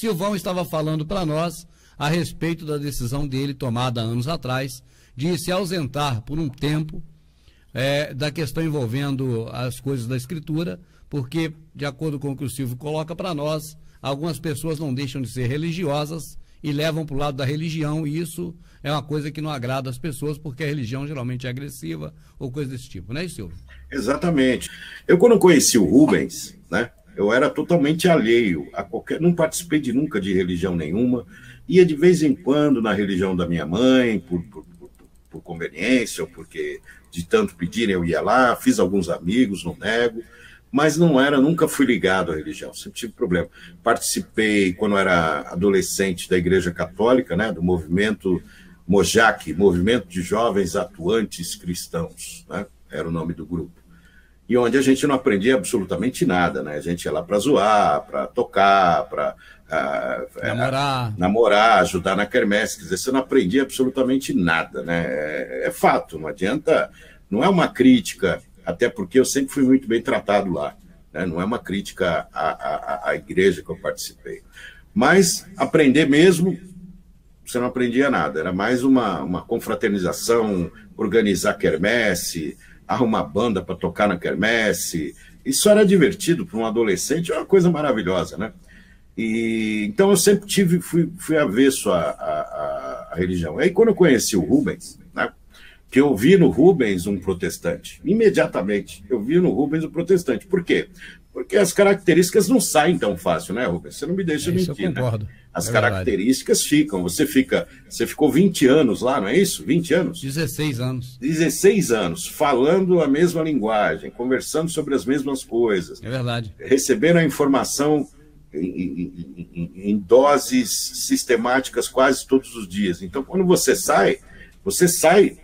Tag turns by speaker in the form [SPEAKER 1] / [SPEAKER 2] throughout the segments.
[SPEAKER 1] Silvão estava falando para nós a respeito da decisão dele tomada anos atrás de se ausentar por um tempo da questão envolvendo as coisas da escritura, porque, de acordo com o que o Silvio coloca para nós, algumas pessoas não deixam de ser religiosas e levam para o lado da religião, e isso é uma coisa que não agrada as pessoas, porque a religião geralmente é agressiva ou coisa desse tipo, né, Silvio?
[SPEAKER 2] Exatamente. Eu, quando conheci o Rubens, né, eu era totalmente alheio a qualquer... Não participei nunca de religião nenhuma, ia de vez em quando na religião da minha mãe, por conveniência, ou porque de tanto pedirem eu ia lá, fiz alguns amigos, não nego, mas nunca fui ligado à religião, sempre tive problema. Participei, quando era adolescente, da Igreja Católica, né, do movimento MOJAC, Movimento de Jovens Atuantes Cristãos, né, era o nome do grupo. E onde a gente não aprendia absolutamente nada, né? A gente ia lá para zoar, para tocar, para namorar, ajudar na quermesse. Quer dizer, você não aprendia absolutamente nada, né? É fato, não adianta, não é uma crítica, até porque eu sempre fui muito bem tratado lá, né? Não é uma crítica à igreja que eu participei. Mas aprender mesmo, você não aprendia nada, era mais uma confraternização, organizar quermesse, arrumar banda para tocar na quermesse. Isso era divertido para um adolescente, é uma coisa maravilhosa, né? E então eu sempre fui avesso à religião. Aí quando eu conheci o Rubens, né, que eu vi no Rubens um protestante, imediatamente eu vi no Rubens um protestante. Por quê? Porque as características não saem tão fácil, né, Rubens? Você não me deixa mentir,
[SPEAKER 1] eu concordo.
[SPEAKER 2] Né? As características ficam. Você ficou 20 anos lá, não é isso? 20 anos?
[SPEAKER 1] 16 anos.
[SPEAKER 2] 16 anos, falando a mesma linguagem, conversando sobre as mesmas coisas.
[SPEAKER 1] É verdade.
[SPEAKER 2] Recebendo a informação em doses sistemáticas quase todos os dias. Então, quando você sai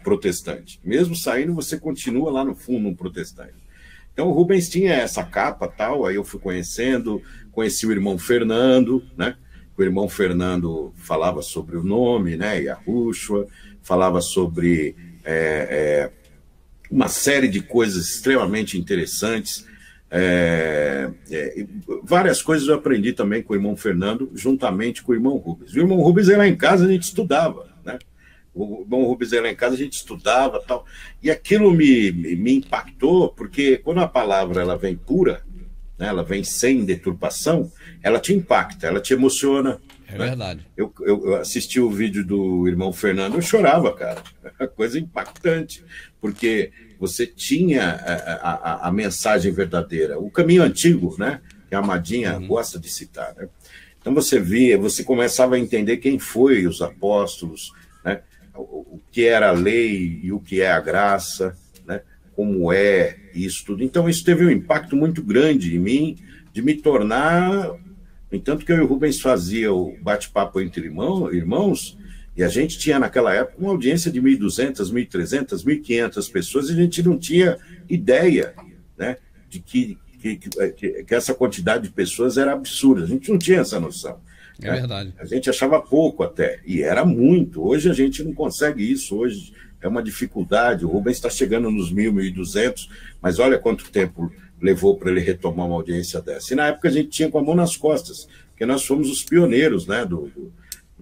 [SPEAKER 2] protestante. Mesmo saindo, você continua lá no fundo um protestante. Então, o Rubens tinha essa capa, tal, aí eu fui conheci o irmão Fernando, né? O irmão Fernando falava sobre o nome, né? Yahushua, falava sobre uma série de coisas extremamente interessantes. Várias coisas eu aprendi também com o irmão Fernando, juntamente com o irmão Rubens. O irmão Rubens ia lá em casa, a gente estudava, né? O irmão Rubens ia lá em casa, a gente estudava, tal. E aquilo me impactou, porque quando a palavra ela vem pura, né, ela vem sem deturpação, ela te impacta, ela te emociona.
[SPEAKER 1] É verdade.
[SPEAKER 2] Eu assisti o vídeo do irmão Fernando, eu chorava, cara. É coisa impactante, porque você tinha a mensagem verdadeira, o caminho antigo, né? Que a Amadinha gosta de citar, né? Então você começava a entender quem foi os apóstolos, né? O que era a lei e o que é a graça, né? Como é isso tudo. Então isso teve um impacto muito grande em mim, de me tornar... Entanto que eu e o Rubens fazia o bate-papo entre irmãos, e a gente tinha naquela época uma audiência de 1.200, 1.300, 1.500 pessoas, e a gente não tinha ideia, né, de que essa quantidade de pessoas era absurda. A gente não tinha essa noção.
[SPEAKER 1] É verdade.
[SPEAKER 2] A gente achava pouco até, e era muito. Hoje a gente não consegue isso, hoje é uma dificuldade. O Rubens está chegando nos 1.000, 1.200, mas olha quanto tempo levou para ele retomar uma audiência dessa. E na época a gente tinha com a mão nas costas, porque nós fomos os pioneiros, né, do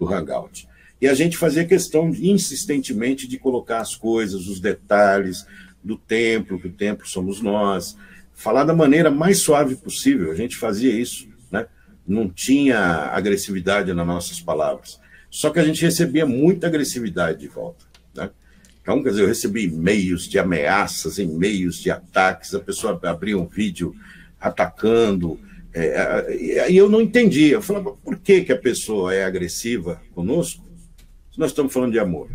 [SPEAKER 2] Hangout. E a gente fazia questão insistentemente de colocar as coisas, os detalhes do templo, que o templo somos nós, falar da maneira mais suave possível. A gente fazia isso, né? Não tinha agressividade nas nossas palavras. Só que a gente recebia muita agressividade de volta, né? Então, quer dizer, eu recebi e-mails de ameaças, e-mails de ataques, a pessoa abria um vídeo atacando, e eu não entendia. Eu falava, por que a pessoa é agressiva conosco se nós estamos falando de amor?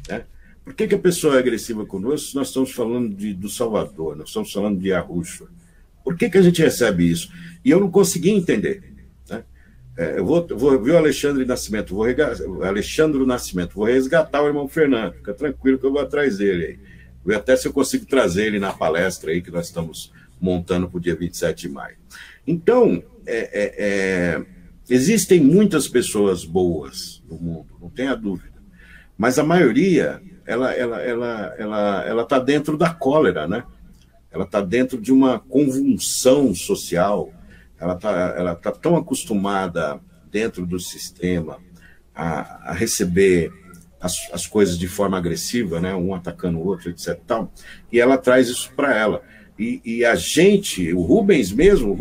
[SPEAKER 2] Né? Por que a pessoa é agressiva conosco se nós estamos falando do Salvador, nós estamos falando de Yahushua? Por que a gente recebe isso? E eu não conseguia entender. Né? Eu vou ver o Alexandre Nascimento, vou resgatar o irmão Fernando, fica tranquilo que eu vou atrás dele aí. Vou ver até se eu consigo trazer ele na palestra aí que nós estamos montando para o dia 27 de maio. Então, existem muitas pessoas boas no mundo, não tenha dúvida, mas a maioria, ela está dentro da cólera, né? Ela está dentro de uma convulsão social. Ela tá tão acostumada dentro do sistema a receber as coisas de forma agressiva, né? Um atacando o outro, etc. Tal, e ela traz isso para ela. E a gente, o Rubens mesmo,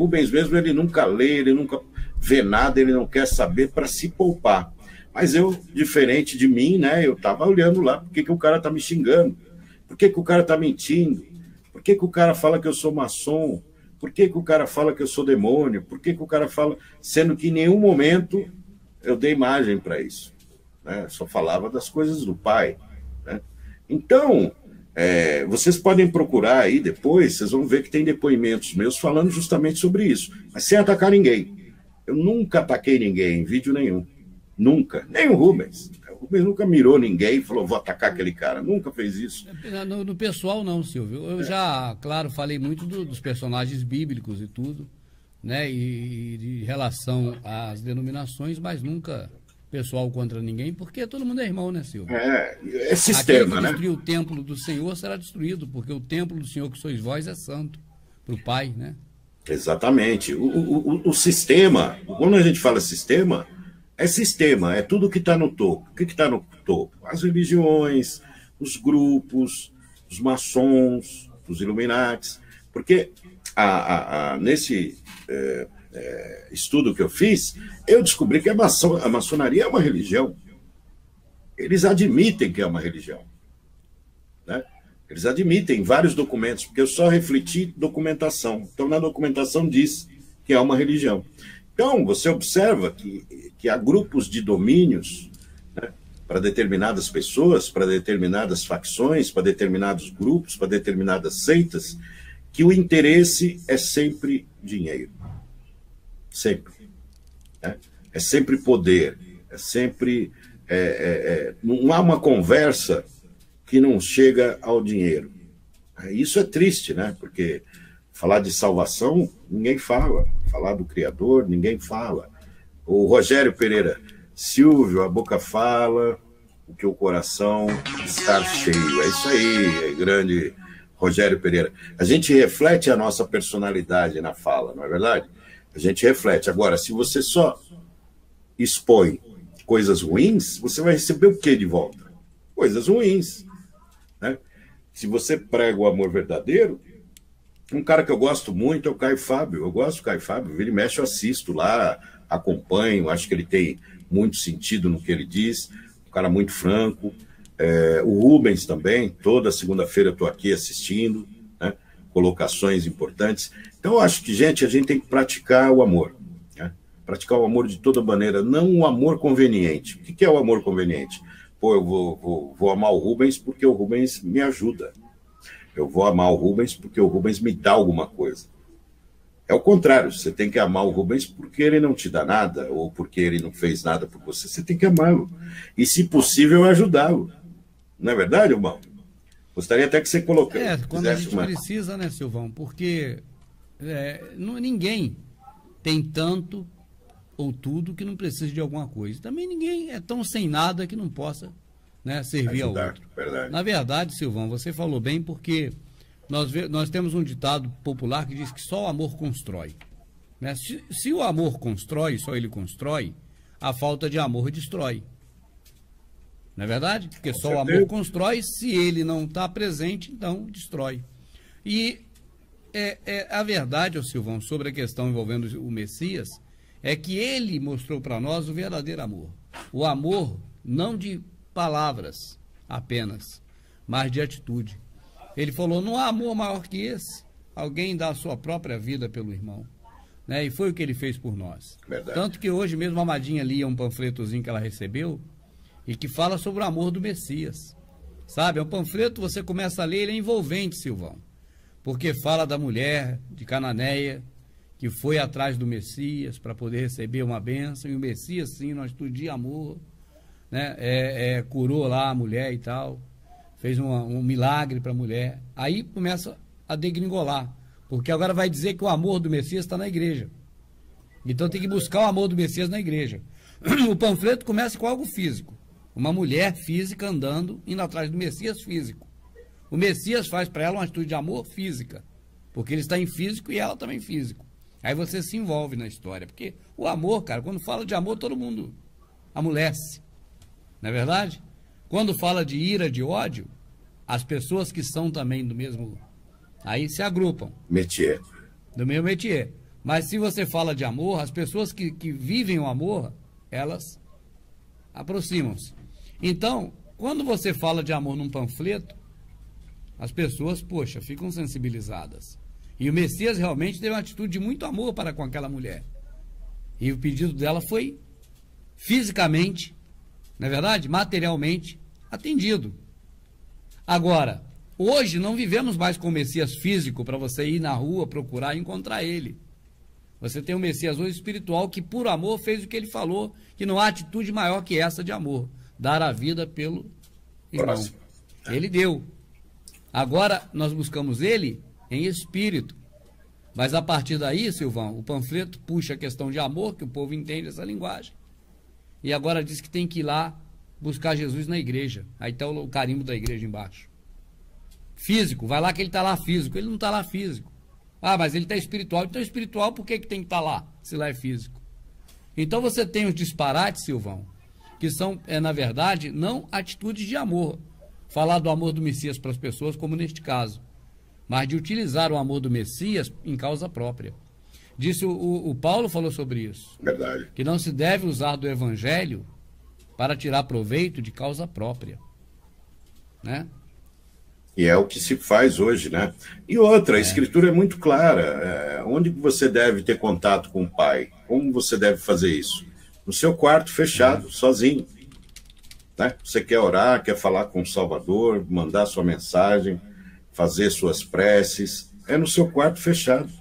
[SPEAKER 2] ele nunca lê, ele nunca vê nada, ele não quer saber para se poupar. Mas eu, diferente de mim, né? Eu estava olhando lá, por que o cara está me xingando? Por que o cara está mentindo? Por que o cara fala que eu sou maçom? Por que o cara fala que eu sou demônio? Por que o cara fala... Sendo que em nenhum momento eu dei margem para isso. Né? Só falava das coisas do pai. Né? Então, vocês podem procurar aí depois, vocês vão ver que tem depoimentos meus falando justamente sobre isso. Mas sem atacar ninguém. Eu nunca ataquei ninguém em vídeo nenhum. Nunca. Nem o Rubens. O Rubens nunca mirou ninguém e falou, vou atacar aquele cara. Nunca fez isso.
[SPEAKER 1] No pessoal não, Silvio. Eu já, claro, falei muito dos personagens bíblicos e tudo, né? E de relação às denominações, mas nunca pessoal contra ninguém, porque todo mundo é irmão, né, Silvio?
[SPEAKER 2] É sistema, né?
[SPEAKER 1] Aquele que destruir o templo do Senhor será destruído, porque o templo do Senhor que sois vós é santo para o Pai, né?
[SPEAKER 2] Exatamente. O sistema, quando a gente fala sistema, é tudo que está no topo. O que está no topo? As religiões, os grupos, os maçons, os Illuminatis. Porque nesse estudo que eu fiz, eu descobri que a maçonaria é uma religião. Eles admitem que é uma religião. Né? Eles admitem vários documentos, porque eu só refleti documentação. Então, na documentação diz que é uma religião. Então, você observa que há grupos de domínios, né, para determinadas pessoas, para determinadas facções, para determinados grupos, para determinadas seitas, que o interesse é sempre dinheiro. Sempre. Né? É sempre poder. É sempre... não há uma conversa que não chega ao dinheiro. Isso é triste, né? Porque falar de salvação, ninguém fala. Falar do Criador, ninguém fala. O Rogério Pereira, Silvio, a boca fala, o que o coração está cheio. É isso aí, grande Rogério Pereira. A gente reflete a nossa personalidade na fala, não é verdade? A gente reflete. Agora, se você só expõe coisas ruins, você vai receber o que de volta? Coisas ruins. Né? Se você prega o amor verdadeiro, um cara que eu gosto muito é o Caio Fábio. Eu gosto do Caio Fábio, vira e mexe, eu assisto lá, acompanho, acho que ele tem muito sentido no que ele diz, um cara muito franco. O Rubens também, toda segunda-feira eu estou aqui assistindo, né? Colocações importantes. Então, eu acho que, gente, a gente tem que praticar o amor. Né? Praticar o amor de toda maneira, não o amor conveniente. O que é o amor conveniente? Pô, eu vou amar o Rubens porque o Rubens me ajuda. Eu vou amar o Rubens porque o Rubens me dá alguma coisa. É o contrário, você tem que amar o Rubens porque ele não te dá nada, ou porque ele não fez nada por você, você tem que amá-lo. E, se possível, ajudá-lo. Não é verdade, irmão? Gostaria até que você colocasse.
[SPEAKER 1] Quando a gente precisa, né, Silvão? Porque ninguém tem tanto ou tudo que não precisa de alguma coisa. Também ninguém é tão sem nada que não possa, né, servir ao outro.
[SPEAKER 2] Verdade.
[SPEAKER 1] Na verdade, Silvão, você falou bem, porque nós temos um ditado popular que diz que só o amor constrói. Né? Se o amor constrói, só ele constrói, a falta de amor destrói. Não é verdade? Porque só o amor constrói, se ele não está presente, então destrói. E a verdade, Silvão, sobre a questão envolvendo o Messias, é que ele mostrou para nós o verdadeiro amor. O amor não de palavras apenas, mas de atitude. Ele falou, não há amor maior que esse. Alguém dá a sua própria vida pelo irmão. Né? E foi o que ele fez por nós.
[SPEAKER 2] Verdade.
[SPEAKER 1] Tanto que hoje mesmo a Madinha lia um panfletozinho que ela recebeu e que fala sobre o amor do Messias. Sabe, é um panfleto, você começa a ler, ele é envolvente, Silvão. Porque fala da mulher de Cananéia, que foi atrás do Messias para poder receber uma bênção, e o Messias, sim, numa atitude de amor, né, curou lá a mulher e tal, fez um milagre para a mulher. Aí começa a degringolar, porque agora vai dizer que o amor do Messias está na igreja. Então tem que buscar o amor do Messias na igreja. O panfleto começa com algo físico. Uma mulher física andando, indo atrás do Messias físico. O Messias faz para ela uma atitude de amor física, porque ele está em físico e ela também em físico. Aí você se envolve na história. Porque o amor, cara, quando fala de amor, todo mundo amolece. Não é verdade? Quando fala de ira, de ódio, as pessoas que são também do mesmo... Aí se agrupam.
[SPEAKER 2] Métier.
[SPEAKER 1] Do mesmo métier. Mas se você fala de amor, as pessoas que vivem o amor, elas aproximam-se. Então, quando você fala de amor num panfleto, as pessoas, poxa, ficam sensibilizadas. E o Messias realmente teve uma atitude de muito amor para com aquela mulher. E o pedido dela foi fisicamente, não é verdade? Materialmente atendido. Agora, hoje não vivemos mais com o Messias físico para você ir na rua procurar e encontrar ele. Você tem um Messias hoje espiritual que por amor fez o que ele falou, que não há atitude maior que essa de amor, dar a vida pelo irmão. Próximo. Ele deu. Agora nós buscamos ele em espírito. Mas a partir daí, Silvão, o panfleto puxa a questão de amor, que o povo entende essa linguagem. E agora diz que tem que ir lá buscar Jesus na igreja. Aí está o carimbo da igreja embaixo. Físico, vai lá que ele está lá físico. Ele não está lá físico. Ah, mas ele está espiritual. Então espiritual, por que tem que estar lá, se lá é físico? Então você tem os disparates, Silvão, que são, na verdade, não atitudes de amor. Falar do amor do Messias para as pessoas, como neste caso, mas de utilizar o amor do Messias em causa própria. Disse o Paulo falou sobre isso.
[SPEAKER 2] Verdade.
[SPEAKER 1] Que não se deve usar do evangelho para tirar proveito de causa própria. Né?
[SPEAKER 2] E é o que se faz hoje, né? E outra, a escritura é muito clara. Onde você deve ter contato com o Pai? Como você deve fazer isso? No seu quarto fechado, sozinho. Né? Você quer orar, quer falar com o Salvador, mandar sua mensagem, fazer suas preces, é no seu quarto fechado.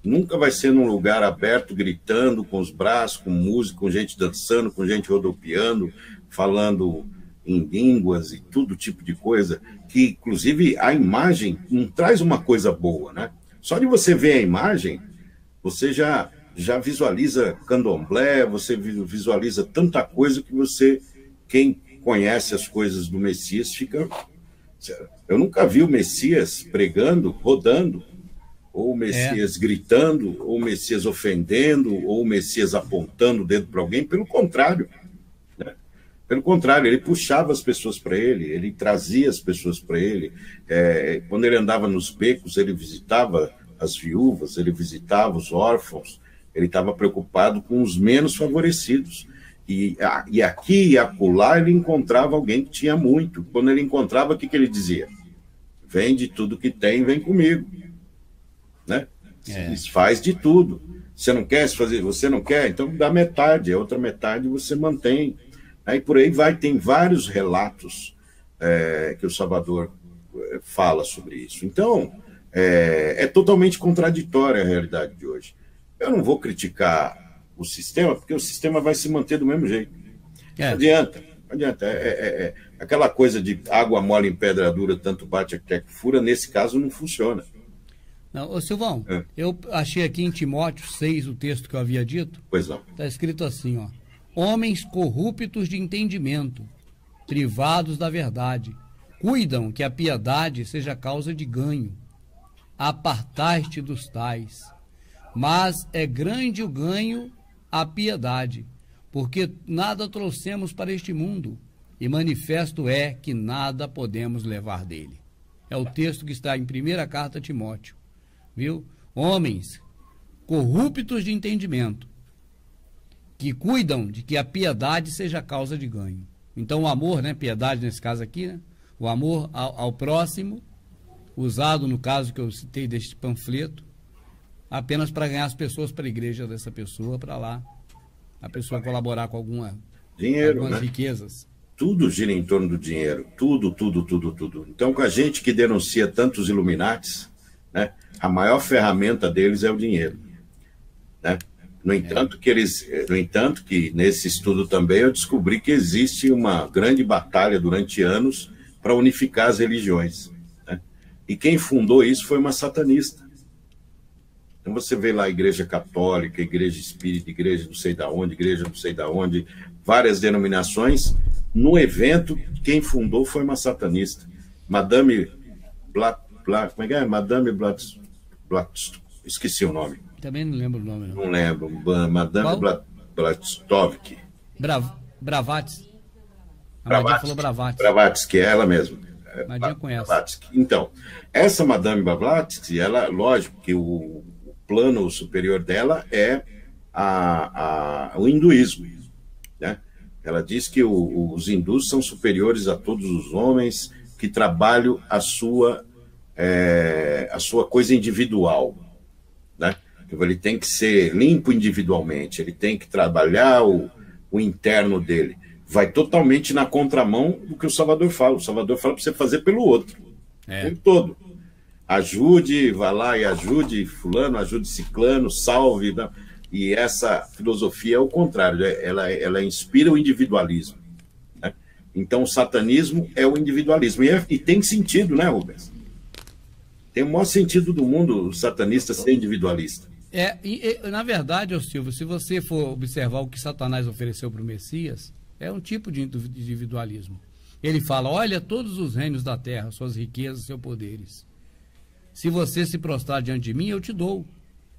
[SPEAKER 2] Nunca vai ser num lugar aberto, gritando, com os braços, com música, com gente dançando, com gente rodopiando, falando em línguas e todo tipo de coisa, que, inclusive, a imagem não traz uma coisa boa, né? Só de você ver a imagem, você já visualiza candomblé, você visualiza tanta coisa que você, quem conhece as coisas do Messias, fica... Eu nunca vi o Messias pregando, rodando, ou o Messias gritando, ou o Messias ofendendo, ou o Messias apontando o dedo para alguém. Pelo contrário, né? Pelo contrário, ele puxava as pessoas para ele, ele trazia as pessoas para ele. Quando ele andava nos becos, ele visitava as viúvas, ele visitava os órfãos, ele estava preocupado com os menos favorecidos. E aqui e acolá ele encontrava alguém que tinha muito. Quando ele encontrava, o que ele dizia? Vende tudo que tem, vem comigo. Né? Faz de tudo. Você não quer fazer, você não quer? Então dá metade, a outra metade você mantém. Aí por aí vai, tem vários relatos que o Salvador fala sobre isso. Então, é totalmente contraditória a realidade de hoje. Eu não vou criticar o sistema, porque o sistema vai se manter do mesmo jeito. Não adianta. Aquela coisa de água mole em pedra dura, tanto bate até que fura, nesse caso não funciona.
[SPEAKER 1] Não, ô Silvão, eu achei aqui em Timóteo 6 o texto que eu havia dito.
[SPEAKER 2] Pois não.
[SPEAKER 1] Está escrito assim, ó. Homens corruptos de entendimento, privados da verdade, cuidam que a piedade seja causa de ganho. Apartai-te dos tais. Mas é grande o ganho a piedade, porque nada trouxemos para este mundo, e manifesto é que nada podemos levar dele. É o texto que está em 1ª carta a Timóteo, viu? Homens corruptos de entendimento, que cuidam de que a piedade seja causa de ganho. Então o amor, né, piedade nesse caso aqui, né, o amor ao próximo, usado no caso que eu citei deste panfleto, apenas para ganhar as pessoas para a igreja dessa pessoa, para lá a pessoa colaborar com algumas riquezas.
[SPEAKER 2] Tudo gira em torno do dinheiro, tudo. Então, com a gente que denuncia tantos Illuminatis, né, a maior ferramenta deles é o dinheiro. Né? No entanto, que nesse estudo também eu descobri que existe uma grande batalha durante anos para unificar as religiões. Né? E quem fundou isso foi uma satanista. Então você vê lá a igreja católica, igreja espírita, igreja não sei da onde, várias denominações. No evento, quem fundou foi uma satanista. Madame Blavatsky, esqueci o nome.
[SPEAKER 1] Também não lembro o nome.
[SPEAKER 2] Não lembro. Madame Blavatsky.
[SPEAKER 1] Blavatsky. A Madinha
[SPEAKER 2] Blavatsky.
[SPEAKER 1] falou Blavatsky.
[SPEAKER 2] Blavatsky, é ela mesma.
[SPEAKER 1] Madinha conhece.
[SPEAKER 2] Blavatsky. Então, essa Madame Blavatsky, ela, lógico que o plano superior dela é o hinduísmo, né? Ela diz que os hindus são superiores a todos os homens que trabalham a sua coisa individual, né? Ele tem que ser limpo individualmente, ele tem que trabalhar o interno dele. Vai totalmente na contramão do que o Salvador fala. O Salvador fala para você fazer pelo outro, o tempo todo. Ajude, vá lá e ajude fulano, ajude ciclano, salve. Né? E essa filosofia é o contrário, ela inspira o individualismo. Né? Então o satanismo é o individualismo. E tem sentido, né, Rubens? Tem o maior sentido do mundo o satanista ser individualista.
[SPEAKER 1] Na verdade, Silvio, se você for observar o que Satanás ofereceu para o Messias, é um tipo de individualismo. Ele fala, olha todos os reinos da terra, suas riquezas, seus poderes. Se você se prostrar diante de mim, eu te dou.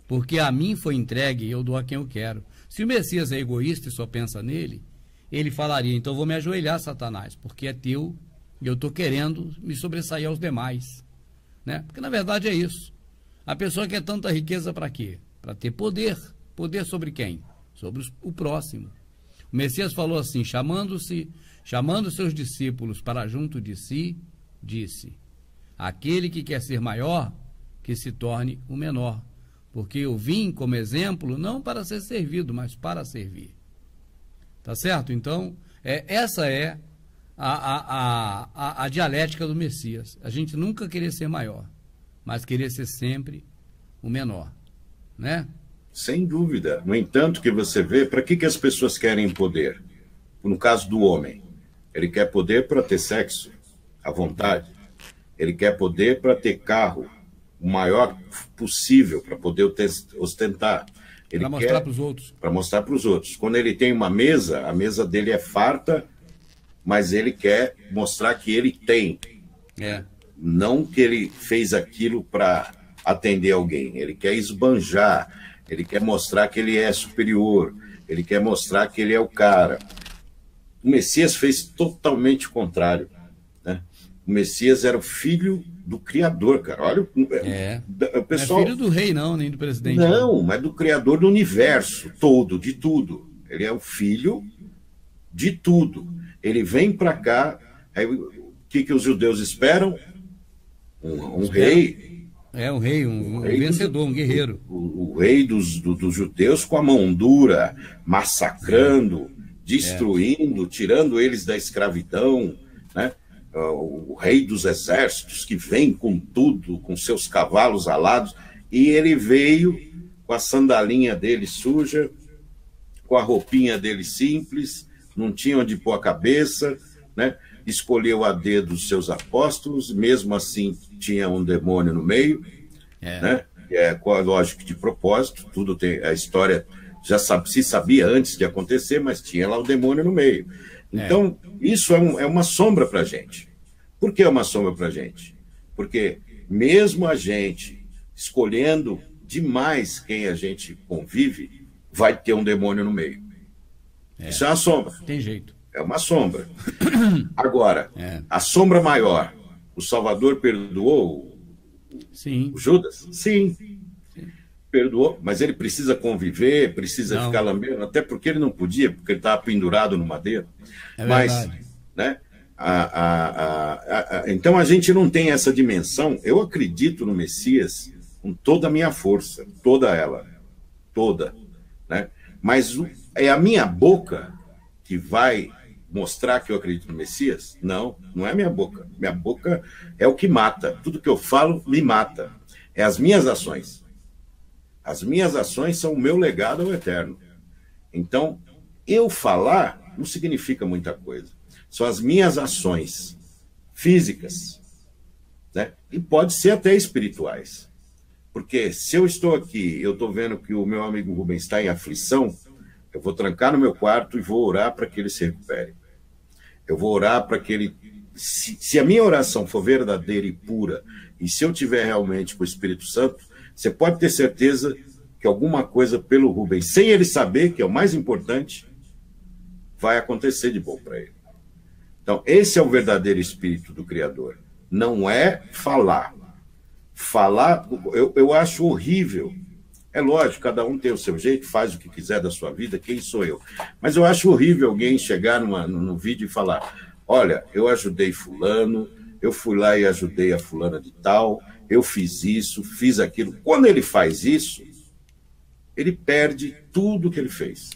[SPEAKER 1] Porque a mim foi entregue e eu dou a quem eu quero. Se o Messias é egoísta e só pensa nele, ele falaria, então vou me ajoelhar, Satanás, porque é teu e eu estou querendo me sobressair aos demais. Né? Porque na verdade é isso. A pessoa quer tanta riqueza para quê? Para ter poder. Poder sobre quem? Sobre o próximo. O Messias falou assim, chamando seus discípulos para junto de si, disse, aquele que quer ser maior, que se torne o menor. Porque eu vim como exemplo, não para ser servido, mas para servir. Tá certo? Então, essa é a dialética do Messias. A gente nunca querer ser maior, mas querer ser sempre o menor, né?
[SPEAKER 2] Sem dúvida. No entanto, que você vê, para que as pessoas querem poder? No caso do homem, ele quer poder para ter sexo à vontade. Ele quer poder para ter carro o maior possível, para poder ostentar.
[SPEAKER 1] Para mostrar para os outros.
[SPEAKER 2] Para mostrar para os outros. Quando ele tem uma mesa, a mesa dele é farta, mas ele quer mostrar que ele tem. Não que ele fez aquilo para atender alguém. Ele quer esbanjar, ele quer mostrar que ele é superior, ele quer mostrar que ele é o cara. O Messias fez totalmente o contrário. Né? O Messias era o filho do Criador, cara. Olha, o pessoal...
[SPEAKER 1] Não é filho do rei, não, nem do presidente.
[SPEAKER 2] Não, mas do Criador do universo todo, de tudo. Ele é o filho de tudo. Ele vem para cá, aí, o que os judeus esperam? Um rei.
[SPEAKER 1] Um rei, um vencedor, um guerreiro.
[SPEAKER 2] O rei dos judeus com a mão dura, massacrando, destruindo, tirando eles da escravidão, né? O rei dos exércitos que vem com tudo, com seus cavalos alados, e ele veio com a sandalinha dele suja, com a roupinha dele simples, não tinha onde pôr a cabeça, né? Escolheu a dedo os seus apóstolos, mesmo assim tinha um demônio no meio, né? Lógico, de propósito, tudo tem, a história já se sabia antes de acontecer, mas tinha lá o demônio no meio. Então, isso é uma sombra para a gente. Por que é uma sombra para a gente? Porque mesmo a gente escolhendo demais quem a gente convive, vai ter um demônio no meio. Isso é uma sombra.
[SPEAKER 1] Tem jeito.
[SPEAKER 2] É uma sombra. Agora, a sombra maior, o Salvador perdoou o Judas? Sim. Perdoou, mas ele precisa conviver, precisa ficar lambendo, até porque ele não podia, porque ele estava pendurado no madeiro. Mas, né, então a gente não tem essa dimensão. Eu acredito no Messias com toda a minha força, toda ela, toda, né? Mas é a minha boca que vai mostrar que eu acredito no Messias? Não, não é minha boca. Minha boca é o que mata. Tudo que eu falo me mata. É as minhas ações. As minhas ações são o meu legado ao eterno. Então, eu falar não significa muita coisa. São as minhas ações físicas, né? E pode ser até espirituais. Porque se eu estou aqui, eu estou vendo que o meu amigo Rubens está em aflição, eu vou trancar no meu quarto e vou orar para que ele se recupere. Eu vou orar para que ele... Se a minha oração for verdadeira e pura, e se eu tiver realmente com o Espírito Santo, você pode ter certeza que alguma coisa pelo Rubens, sem ele saber, que é o mais importante, vai acontecer de bom para ele. Então, esse é o verdadeiro espírito do Criador. Não é falar. Falar, eu acho horrível. É lógico, cada um tem o seu jeito, faz o que quiser da sua vida, quem sou eu? Mas eu acho horrível alguém chegar no vídeo e falar: olha, eu ajudei fulano, eu fui lá e ajudei a fulana de tal, eu fiz isso, fiz aquilo. Quando ele faz isso, ele perde tudo que ele fez.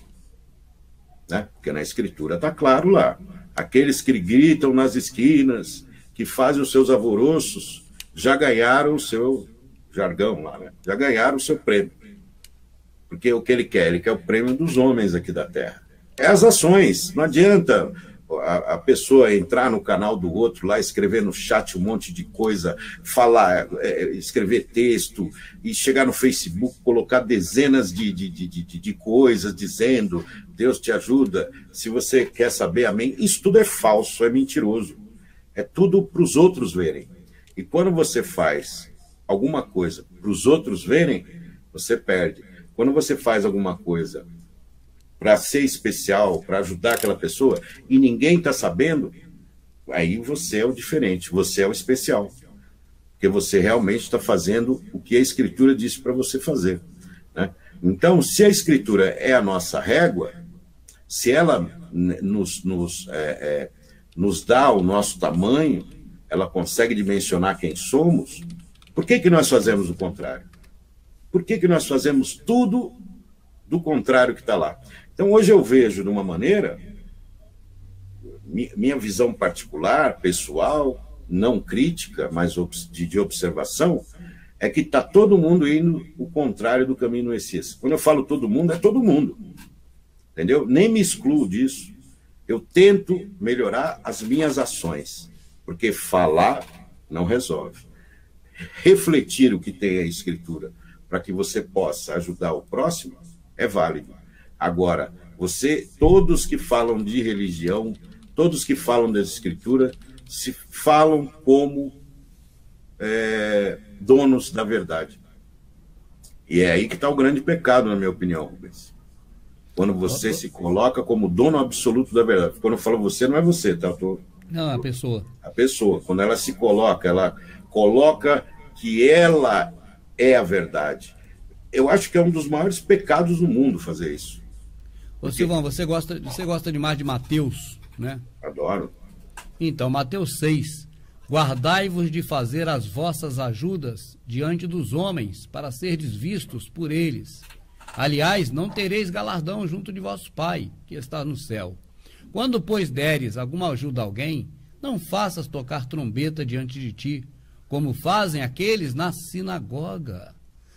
[SPEAKER 2] Né? Porque na Escritura está claro lá. Aqueles que gritam nas esquinas, que fazem os seus alvoroços, já ganharam o seu jargão lá, né? Já ganharam o seu prêmio. Porque o que ele quer o prêmio dos homens aqui da Terra. É as ações. Não adianta a pessoa entrar no canal do outro lá, escrever no chat um monte de coisa, falar, escrever texto, e chegar no Facebook, colocar dezenas de coisas dizendo: Deus te ajuda, se você quer saber, amém. Isso tudo é falso, é mentiroso. É tudo para os outros verem. E quando você faz alguma coisa para os outros verem, você perde. Quando você faz alguma coisa para ser especial, para ajudar aquela pessoa, e ninguém está sabendo, aí você é o diferente, você é o especial. Porque você realmente está fazendo o que a Escritura disse para você fazer. Né? Então, se a Escritura é a nossa régua, se ela nos dá o nosso tamanho, ela consegue dimensionar quem somos, por que nós fazemos o contrário? Por que nós fazemos tudo do contrário que está lá? Então, hoje eu vejo de uma maneira, minha visão particular, pessoal, não crítica, mas de observação, é que está todo mundo indo o contrário do caminho do Messias. Quando eu falo todo mundo, é todo mundo. Entendeu? Nem me excluo disso. Eu tento melhorar as minhas ações, porque falar não resolve. Refletir o que tem a Escritura para que você possa ajudar o próximo é válido. Agora, todos que falam de religião, todos que falam da Escritura, se falam como donos da verdade. E é aí que está o grande pecado, na minha opinião, Rubens. Quando você se coloca como dono absoluto da verdade. Quando eu falo você, não é você, tá?
[SPEAKER 1] Não, a pessoa. A
[SPEAKER 2] pessoa. Quando ela se coloca, ela coloca que ela é a verdade. Eu acho que é um dos maiores pecados do mundo fazer isso.
[SPEAKER 1] Ô, Silvão, você gosta demais de Mateus, né?
[SPEAKER 2] Adoro.
[SPEAKER 1] Então, Mateus 6. Guardai-vos de fazer as vossas ajudas diante dos homens, para serdes vistos por eles. Aliás, não tereis galardão junto de vosso Pai, que está no céu. Quando, pois, deres alguma ajuda a alguém, não faças tocar trombeta diante de ti, como fazem aqueles na sinagoga,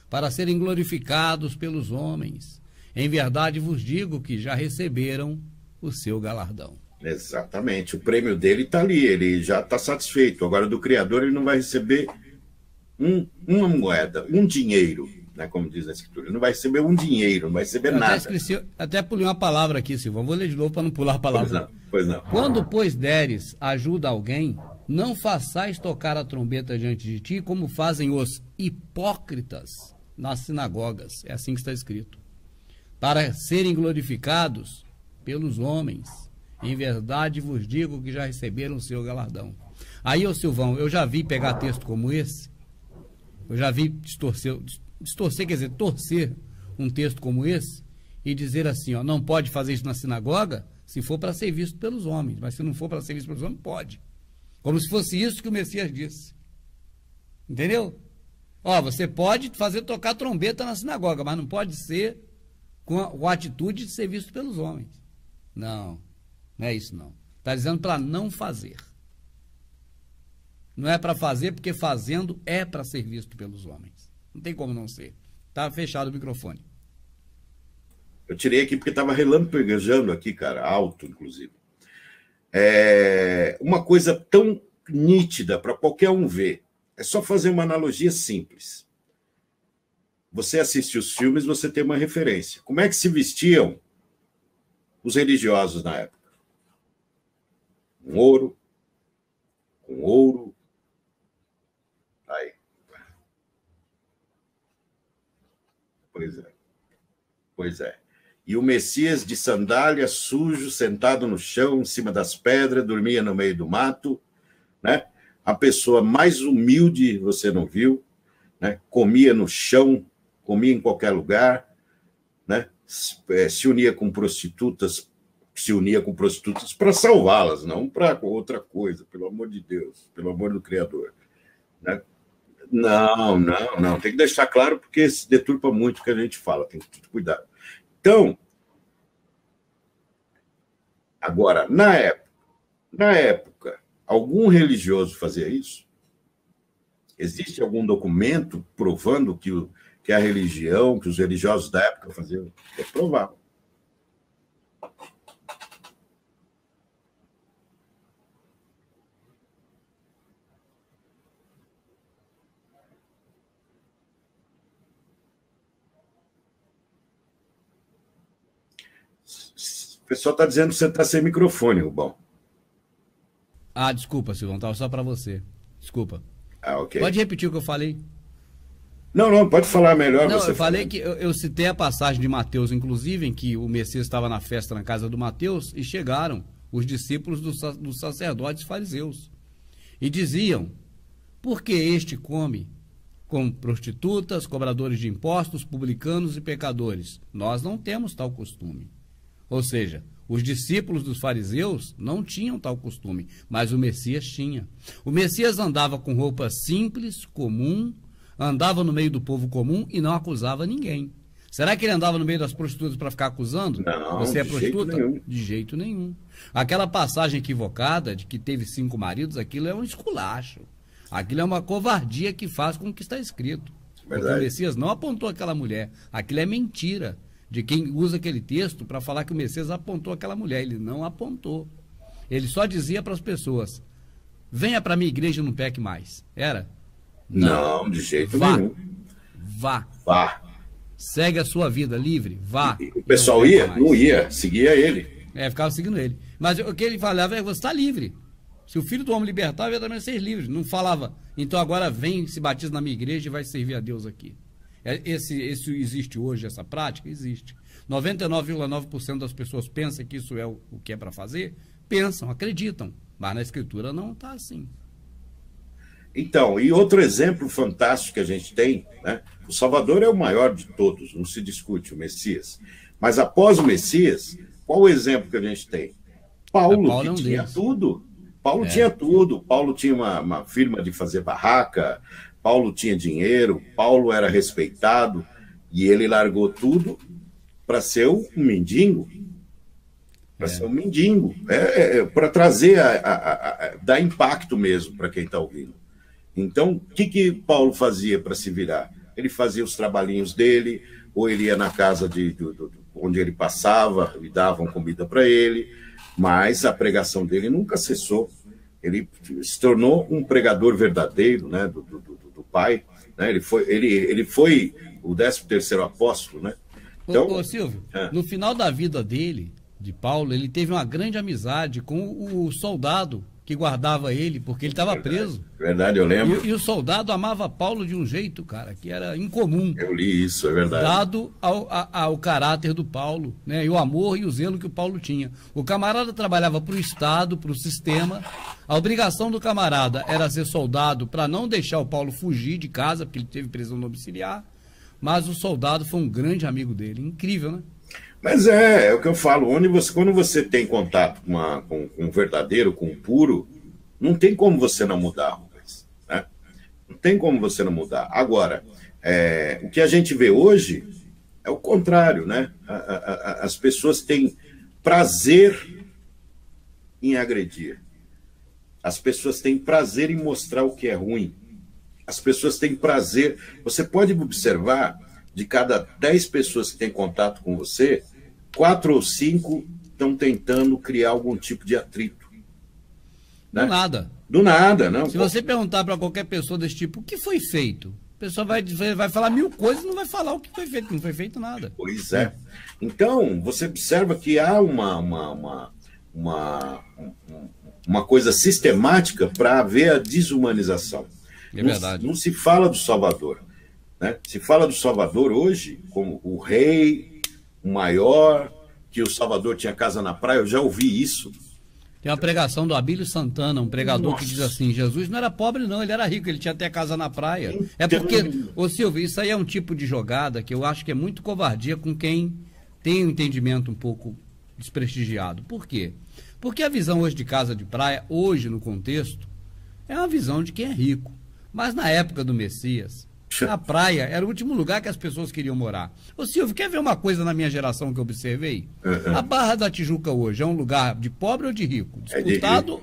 [SPEAKER 1] para serem glorificados pelos homens. Em verdade vos digo que já receberam o seu galardão.
[SPEAKER 2] Exatamente, o prêmio dele está ali, ele já está satisfeito. Agora, do Criador, ele não vai receber uma moeda, um dinheiro, né, como diz a Escritura. Ele não vai receber um dinheiro, não vai receber nada.
[SPEAKER 1] Até pulei uma palavra aqui, Silvão. Vou ler de novo para não pular a palavra.
[SPEAKER 2] Pois não.
[SPEAKER 1] Quando, pois, deres ajuda a alguém, não façais tocar a trombeta diante de ti, como fazem os hipócritas nas sinagogas. É assim que está escrito. Para serem glorificados pelos homens. Em verdade vos digo que já receberam o seu galardão. Aí, ô Silvão, eu já vi pegar texto como esse, eu já vi distorcer, quer dizer, torcer um texto como esse e dizer assim, ó, não pode fazer isso na sinagoga se for para ser visto pelos homens, mas se não for para ser visto pelos homens, pode. Como se fosse isso que o Messias disse. Entendeu? Ó, você pode fazer tocar trombeta na sinagoga, mas não pode ser com a atitude de ser visto pelos homens. Não é isso não. Está dizendo para não fazer. Não é para fazer, porque fazendo é para ser visto pelos homens. Não tem como não ser. Está fechado o microfone.
[SPEAKER 2] Eu tirei aqui porque estava relampejando aqui, cara, alto, inclusive. Uma coisa tão nítida para qualquer um ver. É só fazer uma analogia simples. Você assiste os filmes, você tem uma referência. Como é que se vestiam os religiosos na época? Com ouro. Aí. Pois é. Pois é. E o Messias de sandália, sujo, sentado no chão, em cima das pedras, dormia no meio do mato, né? A pessoa mais humilde você não viu, né? Comia no chão, comia em qualquer lugar, né? Se unia com prostitutas para salvá-las, não para outra coisa, pelo amor de Deus, pelo amor do Criador, né? Não, tem que deixar claro, porque se deturpa muito o que a gente fala, tem que ter cuidado. Então, agora, na época, algum religioso fazia isso? Existe algum documento provando que a religião, que os religiosos da época faziam? É provável. O pessoal está dizendo que você está sem microfone, Rubão.
[SPEAKER 1] Ah, desculpa, Silvão, estava só para você. Desculpa.
[SPEAKER 2] Ok.
[SPEAKER 1] Pode repetir o que eu falei?
[SPEAKER 2] Não, pode falar melhor.
[SPEAKER 1] Não,
[SPEAKER 2] você
[SPEAKER 1] eu falei que eu citei a passagem de Mateus, inclusive, em que o Messias estava na festa na casa do Mateus e chegaram os discípulos dos sacerdotes fariseus e diziam: por que este come com prostitutas, cobradores de impostos, publicanos e pecadores? Nós não temos tal costume. Ou seja, os discípulos dos fariseus não tinham tal costume, mas o Messias tinha. O Messias andava com roupa simples, comum, andava no meio do povo comum e não acusava ninguém. Será que ele andava no meio das prostitutas para ficar acusando?
[SPEAKER 2] Não,
[SPEAKER 1] você é
[SPEAKER 2] de
[SPEAKER 1] prostituta?
[SPEAKER 2] jeito nenhum.
[SPEAKER 1] De jeito nenhum. Aquela passagem equivocada de que teve 5 maridos, aquilo é um esculacho. Aquilo é uma covardia que faz com o que está escrito. Porque o Messias não apontou aquela mulher. Aquilo é mentira de quem usa aquele texto para falar que o Messias apontou aquela mulher. Ele não apontou. Ele só dizia para as pessoas: venha para a minha igreja e não peque mais. Era?
[SPEAKER 2] Não, de jeito nenhum.
[SPEAKER 1] Vá. Segue a sua vida livre, vá.
[SPEAKER 2] E o pessoal ia? Não ia, seguia ele.
[SPEAKER 1] Ficava seguindo ele. Mas o que ele falava é: você está livre. Se o Filho do Homem libertar, vai também ser livre. Não falava: então agora vem, se batiza na minha igreja e vai servir a Deus aqui. Esse existe hoje, essa prática? Existe. 99,9% das pessoas pensam que isso é o que é para fazer? Pensam, acreditam. Mas na Escritura não está assim.
[SPEAKER 2] Então, e outro exemplo fantástico que a gente tem, né? O Salvador é o maior de todos, não se discute, o Messias. Mas após o Messias, qual o exemplo que a gente tem? Paulo, que tinha tudo. Paulo tinha tudo. Paulo tinha uma firma de fazer barraca, Paulo tinha dinheiro, Paulo era respeitado, e ele largou tudo para ser um mendigo. Para ser um mendigo. Para trazer, dar impacto mesmo para quem está ouvindo. Então, o que Paulo fazia para se virar? Ele fazia os trabalhinhos dele, ou ele ia na casa onde ele passava, e davam comida para ele, mas a pregação dele nunca cessou. Ele se tornou um pregador verdadeiro, né, do Pai, né? Ele foi o 13º apóstolo, né? Então,
[SPEAKER 1] ô Silvio, no final da vida dele, de Paulo, ele teve uma grande amizade com o soldado que guardava ele, porque ele estava preso.
[SPEAKER 2] Verdade, eu lembro.
[SPEAKER 1] E o soldado amava Paulo de um jeito, cara, que era incomum.
[SPEAKER 2] Eu li isso, é verdade.
[SPEAKER 1] Dado ao caráter do Paulo, né? E o amor e o zelo que o Paulo tinha. O camarada trabalhava para o Estado, para o sistema. A obrigação do camarada era ser soldado para não deixar o Paulo fugir de casa, porque ele teve prisão domiciliar. Mas o soldado foi um grande amigo dele. Incrível, né?
[SPEAKER 2] Mas é o que eu falo, quando você tem contato com um verdadeiro, com um puro, não tem como você não mudar, Rubens, né? Não tem como você não mudar. Agora, o que a gente vê hoje é o contrário, né? As pessoas têm prazer em agredir. As pessoas têm prazer em mostrar o que é ruim. As pessoas têm prazer. Você pode observar, de cada 10 pessoas que têm contato com você, 4 ou 5 estão tentando criar algum tipo de atrito. Né?
[SPEAKER 1] Do nada.
[SPEAKER 2] Do nada, não.
[SPEAKER 1] Se você perguntar para qualquer pessoa desse tipo, o que foi feito? A pessoa vai falar 1000 coisas e não vai falar o que foi feito, que não foi feito nada.
[SPEAKER 2] Pois é. Então, você observa que há uma coisa sistemática para haver a desumanização.
[SPEAKER 1] É verdade.
[SPEAKER 2] Não se fala do Salvador. Né? Se fala do Salvador hoje como o rei, maior, que o Salvador tinha casa na praia. Eu já ouvi isso.
[SPEAKER 1] Tem uma pregação do Abílio Santana, um pregador
[SPEAKER 2] Nossa.
[SPEAKER 1] que diz assim: Jesus não era pobre, não, ele era rico, ele tinha até casa na praia.
[SPEAKER 2] Então...
[SPEAKER 1] É porque, ô Silvio, isso aí é um tipo de jogada que eu acho que é muito covardia com quem tem um entendimento um pouco desprestigiado. Por quê? Porque a visão hoje de casa de praia, hoje no contexto, é uma visão de quem é rico. Mas na época do Messias, a praia era o último lugar que as pessoas queriam morar. Ô Silvio, quer ver uma coisa na minha geração que eu observei? A Barra da Tijuca hoje é um lugar de pobre ou de rico? Disputado?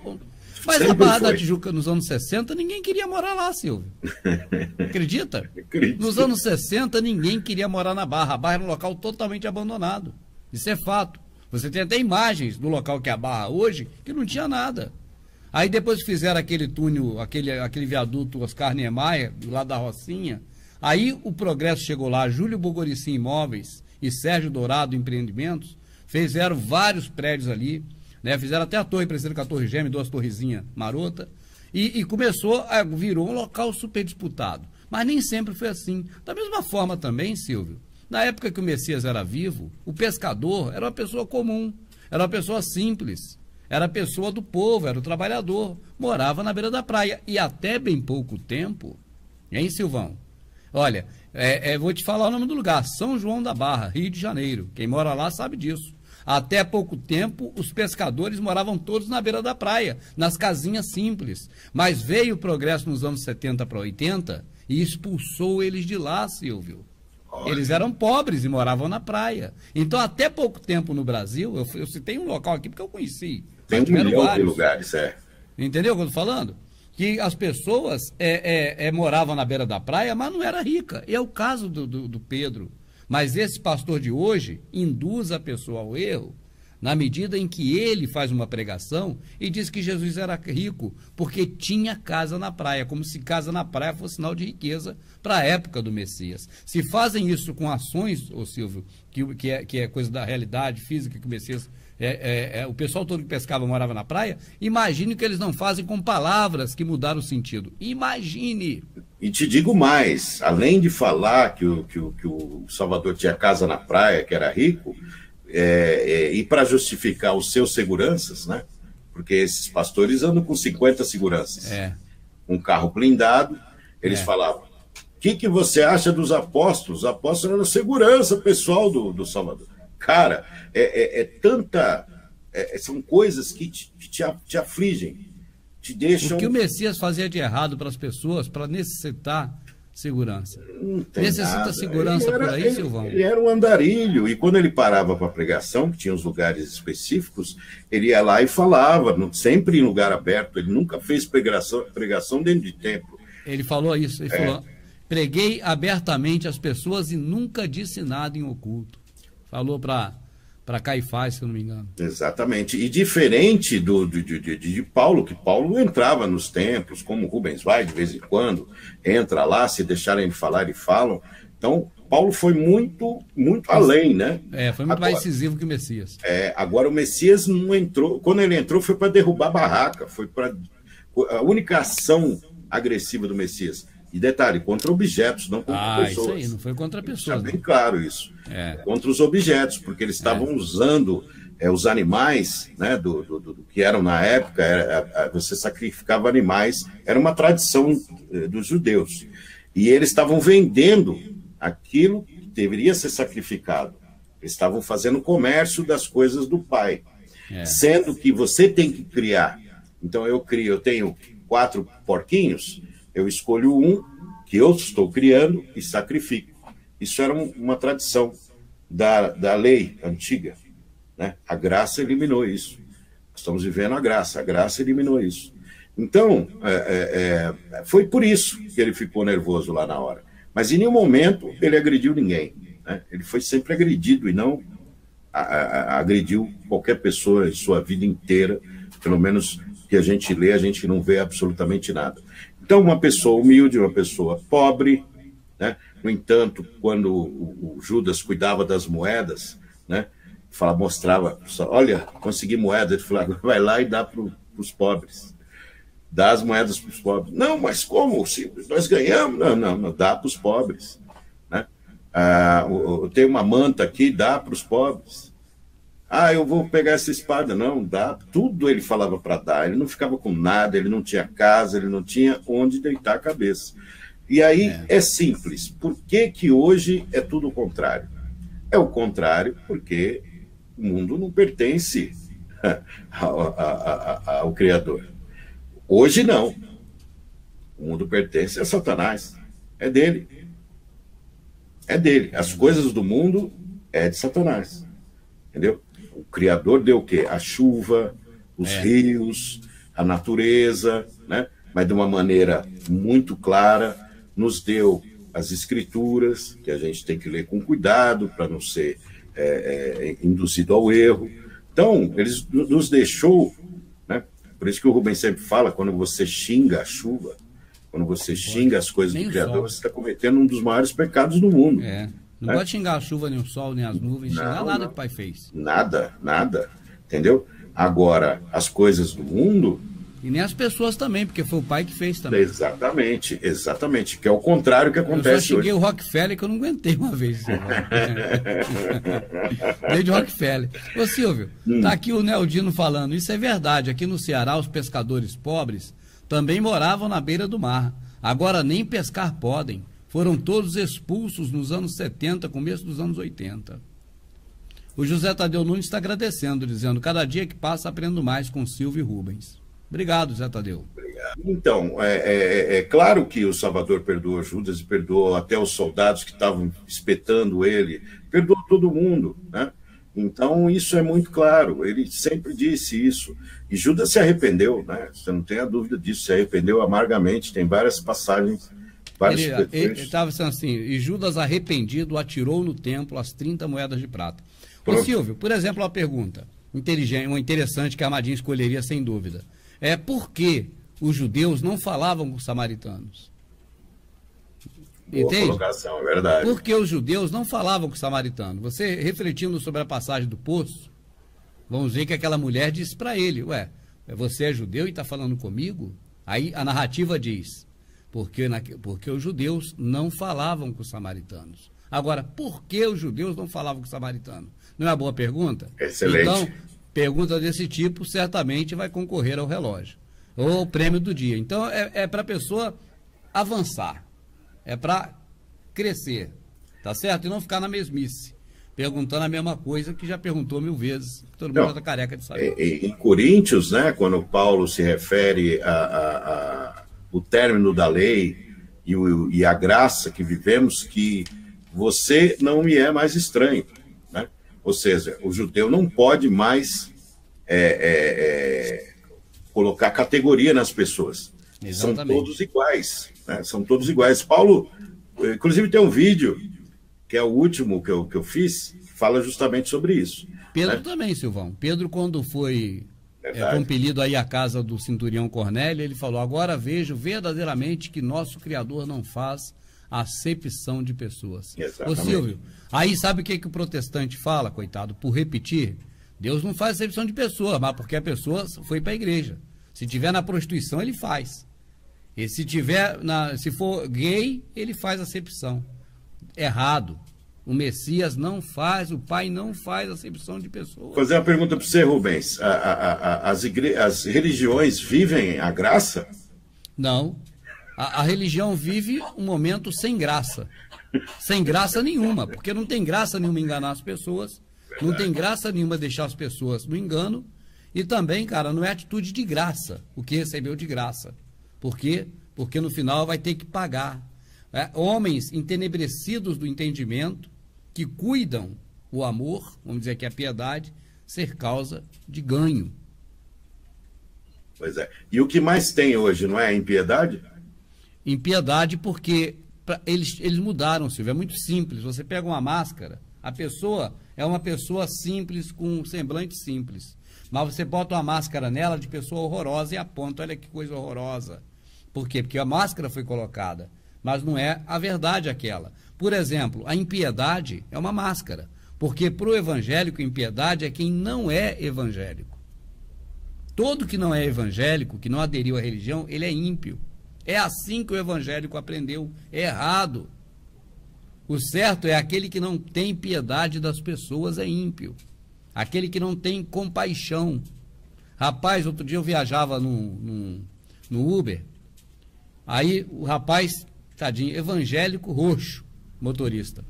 [SPEAKER 1] Mas
[SPEAKER 2] Sempre
[SPEAKER 1] a Barra
[SPEAKER 2] foi.
[SPEAKER 1] da Tijuca nos anos 60, ninguém queria morar lá, Silvio. Acredita?
[SPEAKER 2] Acredito.
[SPEAKER 1] Nos anos 60, ninguém queria morar na Barra. A Barra era um local totalmente abandonado. Isso é fato. Você tem até imagens do local que é a Barra hoje, que não tinha nada. Aí depois fizeram aquele túnel, aquele viaduto Oscar Niemeyer, do lado da Rocinha. Aí o Progresso chegou lá, Júlio Bogorici Imóveis e Sérgio Dourado Empreendimentos, fizeram vários prédios ali, né? Fizeram até a torre, parecendo com a Torre Gêmea, 2 torrezinhas marota, e virou um local super disputado. Mas nem sempre foi assim. Da mesma forma também, Silvio, na época que o Messias era vivo, o pescador era uma pessoa comum, era uma pessoa simples. Era a pessoa do povo, era o trabalhador, morava na beira da praia. E até bem pouco tempo, hein, Silvão? Olha, vou te falar o nome do lugar, São João da Barra, Rio de Janeiro. Quem mora lá sabe disso. Até pouco tempo, os pescadores moravam todos na beira da praia, nas casinhas simples. Mas veio o Progresso nos anos 70 para 80 e expulsou eles de lá, Silvio. Eles eram pobres e moravam na praia. Então, até pouco tempo no Brasil, eu citei um local aqui porque eu conheci.
[SPEAKER 2] Tem 1 milhão de lugares,
[SPEAKER 1] Entendeu o que eu estou falando? Que as pessoas moravam na beira da praia, mas não era rica. É o caso do Pedro. Mas esse pastor de hoje induz a pessoa ao erro na medida em que ele faz uma pregação e diz que Jesus era rico porque tinha casa na praia, como se casa na praia fosse sinal de riqueza para a época do Messias. Se fazem isso com ações, ô Silvio, que é coisa da realidade física que o Messias... o pessoal todo que pescava morava na praia, imagine que eles não fazem com palavras que mudaram o sentido. Imagine!
[SPEAKER 2] E te digo mais, além de falar que o Salvador tinha casa na praia, que era rico, e para justificar os seus seguranças, né? Porque esses pastores andam com 50 seguranças. Um carro blindado, eles falavam, o que você acha dos apóstolos? Os apóstolos eram segurança pessoal do Salvador. Cara, são coisas que te afligem, te deixam...
[SPEAKER 1] O que o Messias fazia de errado para as pessoas, para necessitar segurança?
[SPEAKER 2] Não tem
[SPEAKER 1] Necessita
[SPEAKER 2] nada.
[SPEAKER 1] segurança por aí, Silvão?
[SPEAKER 2] Ele era um andarilho, e quando ele parava para pregação, que tinha os lugares específicos, ele ia lá e falava, sempre em lugar aberto, ele nunca fez pregação dentro de templo.
[SPEAKER 1] Ele falou isso, ele falou, preguei abertamente às pessoas e nunca disse nada em oculto. Falou para Caifás, se eu não me engano.
[SPEAKER 2] Exatamente. E diferente de Paulo, que Paulo entrava nos templos, como Rubens vai, de vez em quando, entra lá, se deixarem de falar, ele falam. Então, Paulo foi muito além, né?
[SPEAKER 1] Foi muito mais decisivo que o Messias.
[SPEAKER 2] Agora, o Messias não entrou. Quando ele entrou, foi para derrubar a barraca. Foi para a única ação agressiva do Messias. E detalhe, contra objetos, não contra pessoas.
[SPEAKER 1] Isso aí, não foi contra pessoas.
[SPEAKER 2] Está bem claro isso. Contra os objetos, porque eles estavam usando os animais, né, do que eram na época, você sacrificava animais, era uma tradição dos judeus. E eles estavam vendendo aquilo que deveria ser sacrificado. Eles estavam fazendo comércio das coisas do Pai. Sendo que você tem que criar. Então eu tenho 4 porquinhos, eu escolho um que eu estou criando e sacrifico. Isso era uma tradição da lei antiga, né? A graça eliminou isso. Estamos vivendo a graça eliminou isso. Então, foi por isso que ele ficou nervoso lá na hora. Mas em nenhum momento ele agrediu ninguém, né? Ele foi sempre agredido e não agrediu qualquer pessoa em sua vida inteira. Pelo menos que a gente lê, a gente não vê absolutamente nada. Então, uma pessoa humilde, uma pessoa pobre, né? No entanto, quando o Judas cuidava das moedas, né? Mostrava, olha, consegui moeda, ele falava, vai lá e dá para os pobres. Dá as moedas para os pobres. Não, mas como? Se nós ganhamos? Não, dá para os pobres. Né? Tem uma manta aqui, dá para os pobres. Eu vou pegar essa espada. Não, dá. Tudo ele falava para dar. Ele não ficava com nada, ele não tinha casa, ele não tinha onde deitar a cabeça. E aí é simples. Por que que hoje é tudo o contrário? É o contrário porque o mundo não pertence ao Criador. Hoje não. O mundo pertence a Satanás. É dele. É dele. As coisas do mundo é de Satanás. Entendeu? O Criador deu o quê? A chuva, os rios, a natureza, né? Mas de uma maneira muito clara, nos deu as escrituras, que a gente tem que ler com cuidado para não ser induzido ao erro. Então, ele nos deixou, né? Por isso que o Rubens sempre fala, quando você xinga a chuva, quando você xinga as coisas do Criador, você está cometendo um dos maiores pecados do mundo.
[SPEAKER 1] Não pode xingar a chuva, nem o sol, nem as nuvens, xingar nada que o Pai fez.
[SPEAKER 2] Nada, nada. Entendeu? Agora, as coisas do mundo...
[SPEAKER 1] E nem as pessoas também, porque foi o Pai que fez também.
[SPEAKER 2] Exatamente, exatamente. Que é o contrário que acontece hoje.
[SPEAKER 1] Eu só xinguei o Rockefeller, que eu não aguentei uma vez. Desde o Rockefeller. Ô Silvio, tá aqui o Neldino falando, isso é verdade, aqui no Ceará os pescadores pobres também moravam na beira do mar. Agora nem pescar podem. Foram todos expulsos nos anos 70, começo dos anos 80. O José Tadeu Nunes está agradecendo, dizendo, cada dia que passa aprendo mais com Silvio e Rubens. Obrigado, José Tadeu.
[SPEAKER 2] Obrigado. Então, é claro que o Salvador perdoou Judas e perdoou até os soldados que estavam espetando ele, perdoou todo mundo, né? Então, isso é muito claro, ele sempre disse isso. E Judas se arrependeu, né? Você não tem a dúvida disso, se arrependeu amargamente, tem várias passagens, vários
[SPEAKER 1] ele estava sendo assim, e Judas arrependido atirou no templo as 30 moedas de prata.
[SPEAKER 2] Pronto.
[SPEAKER 1] Ô Silvio, por exemplo, uma pergunta inteligente, uma interessante que a Amadinha escolheria sem dúvida. Por que os judeus não falavam com os samaritanos?
[SPEAKER 2] Boa
[SPEAKER 1] Entende?
[SPEAKER 2] colocação, é verdade.
[SPEAKER 1] Por que os judeus não falavam com os samaritanos? Você, refletindo sobre a passagem do poço, vamos ver que aquela mulher disse para ele, você é judeu e está falando comigo? Aí a narrativa diz, porque os judeus não falavam com os samaritanos. Agora, por que os judeus não falavam com os samaritanos? Não é uma boa pergunta?
[SPEAKER 2] Excelente.
[SPEAKER 1] Então, pergunta desse tipo certamente vai concorrer ao relógio, ou ao prêmio do dia. Então, é para a pessoa avançar, é para crescer, tá certo? E não ficar na mesmice, perguntando a mesma coisa que já perguntou 1000 vezes, todo mundo já está careca de saber.
[SPEAKER 2] Em Coríntios, né, quando Paulo se refere o término da lei e a graça que vivemos, que você não me é mais estranho, né? Ou seja, o judeu não pode mais colocar categoria nas pessoas. Exatamente. São todos iguais, né? São todos iguais. Paulo, inclusive tem um vídeo, que é o último que eu fiz, que fala justamente sobre isso.
[SPEAKER 1] Pedro também, Silvão. Pedro, quando foi compelido aí à casa do centurião Cornélio, ele falou, agora vejo verdadeiramente que nosso Criador não faz acepção de pessoas.
[SPEAKER 2] Exatamente.
[SPEAKER 1] Ô Silvio, aí sabe o que o protestante fala, coitado, por repetir? Deus não faz acepção de pessoa, mas porque a pessoa foi para a igreja. Se tiver na prostituição, ele faz. E se for gay, ele faz acepção. Errado. O Messias não faz, o Pai não faz acepção de pessoas.
[SPEAKER 2] Vou fazer uma pergunta para você, Rubens. As religiões vivem a graça?
[SPEAKER 1] Não. A religião vive um momento sem graça. Sem graça nenhuma, porque não tem graça nenhuma enganar as pessoas, não tem graça nenhuma deixar as pessoas no engano, e também, cara, não é atitude de graça, o que recebeu de graça. Por quê? Porque no final vai ter que pagar. Homens entenebrecidos do entendimento, que cuidam o amor, vamos dizer que a piedade, ser causa de ganho.
[SPEAKER 2] Pois é. E o que mais tem hoje, não é a impiedade?
[SPEAKER 1] Impiedade porque eles mudaram, Silvio, é muito simples. Você pega uma máscara, a pessoa é uma pessoa simples, com um semblante simples. Mas você bota uma máscara nela de pessoa horrorosa e aponta, olha que coisa horrorosa. Por quê? Porque a máscara foi colocada, mas não é a verdade aquela. Por exemplo, a impiedade é uma máscara, porque para o evangélico, impiedade é quem não é evangélico. Todo que não é evangélico, que não aderiu à religião, ele é ímpio. É assim que o evangélico aprendeu. É errado. O certo é aquele que não tem piedade das pessoas, é ímpio. Aquele que não tem compaixão. Rapaz, outro dia eu viajava no Uber, aí o rapaz, tadinho, evangélico roxo, motorista.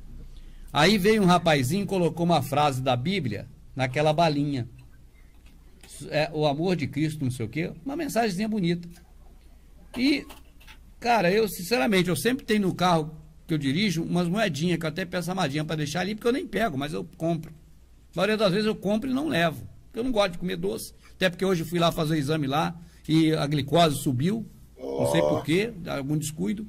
[SPEAKER 1] Aí veio um rapazinho e colocou uma frase da Bíblia naquela balinha. O amor de Cristo, não sei o quê, uma mensagenzinha bonita. E, cara, eu, sinceramente, eu sempre tenho no carro que eu dirijo umas moedinhas, que eu até peço amadinha para deixar ali, porque eu nem pego, mas eu compro. A maioria das vezes eu compro e não levo, porque eu não gosto de comer doce. Até porque hoje eu fui lá fazer o exame lá e a glicose subiu, não sei porquê, algum descuido.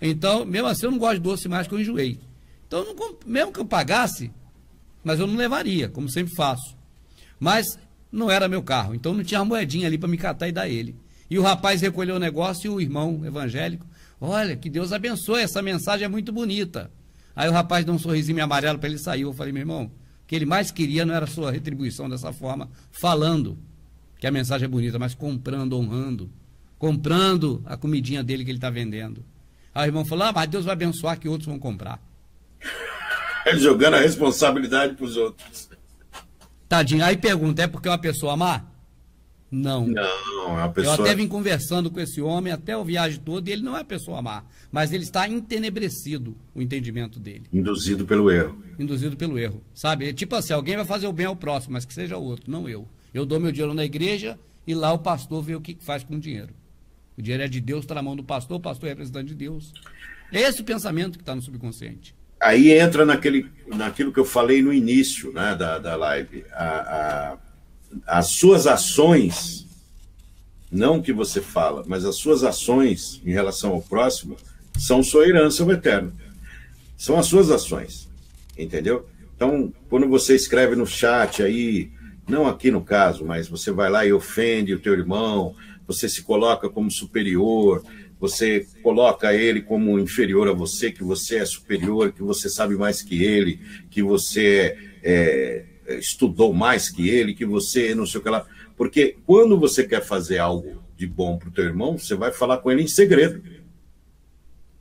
[SPEAKER 1] Então, mesmo assim, eu não gosto de doce mais, que eu enjoei. Então, eu não, mesmo que eu pagasse, mas eu não levaria, como sempre faço. Mas não era meu carro, então não tinha uma moedinha ali para me catar e dar ele. E o rapaz recolheu o negócio e o irmão evangélico, olha, que Deus abençoe, essa mensagem é muito bonita. Aí o rapaz deu um sorrisinho amarelo para ele sair. Eu falei, meu irmão, o que ele mais queria não era a sua retribuição dessa forma, falando que a mensagem é bonita, mas comprando, honrando, comprando a comidinha dele que ele está vendendo. Aí o irmão falou, mas Deus vai abençoar que outros vão comprar.
[SPEAKER 2] Jogando a responsabilidade para os outros.
[SPEAKER 1] Tadinho. Aí pergunta, é porque é uma pessoa má? Não.
[SPEAKER 2] Não, é uma pessoa...
[SPEAKER 1] Eu até vim conversando com esse homem até a viagem toda e ele não é pessoa má, mas ele está entenebrecido, o entendimento dele.
[SPEAKER 2] Induzido pelo erro.
[SPEAKER 1] Induzido pelo erro, sabe? Tipo assim, alguém vai fazer o bem ao próximo, mas que seja o outro, não eu. Eu dou meu dinheiro na igreja e lá o pastor vê o que faz com o dinheiro. O dinheiro é de Deus, está na mão do pastor, o pastor é representante de Deus. É esse o pensamento que está no subconsciente.
[SPEAKER 2] Aí entra naquilo que eu falei no início, né, da live. As suas ações, não o que você fala, mas as suas ações em relação ao próximo são sua herança ao eterno. São as suas ações, entendeu? Então, quando você escreve no chat aí, não aqui no caso, mas você vai lá e ofende o teu irmão, você se coloca como superior, você coloca ele como inferior a você, que você é superior, que você sabe mais que ele, que você estudou mais que ele, que você não sei o que lá. Porque quando você quer fazer algo de bom para o teu irmão, você vai falar com ele em segredo.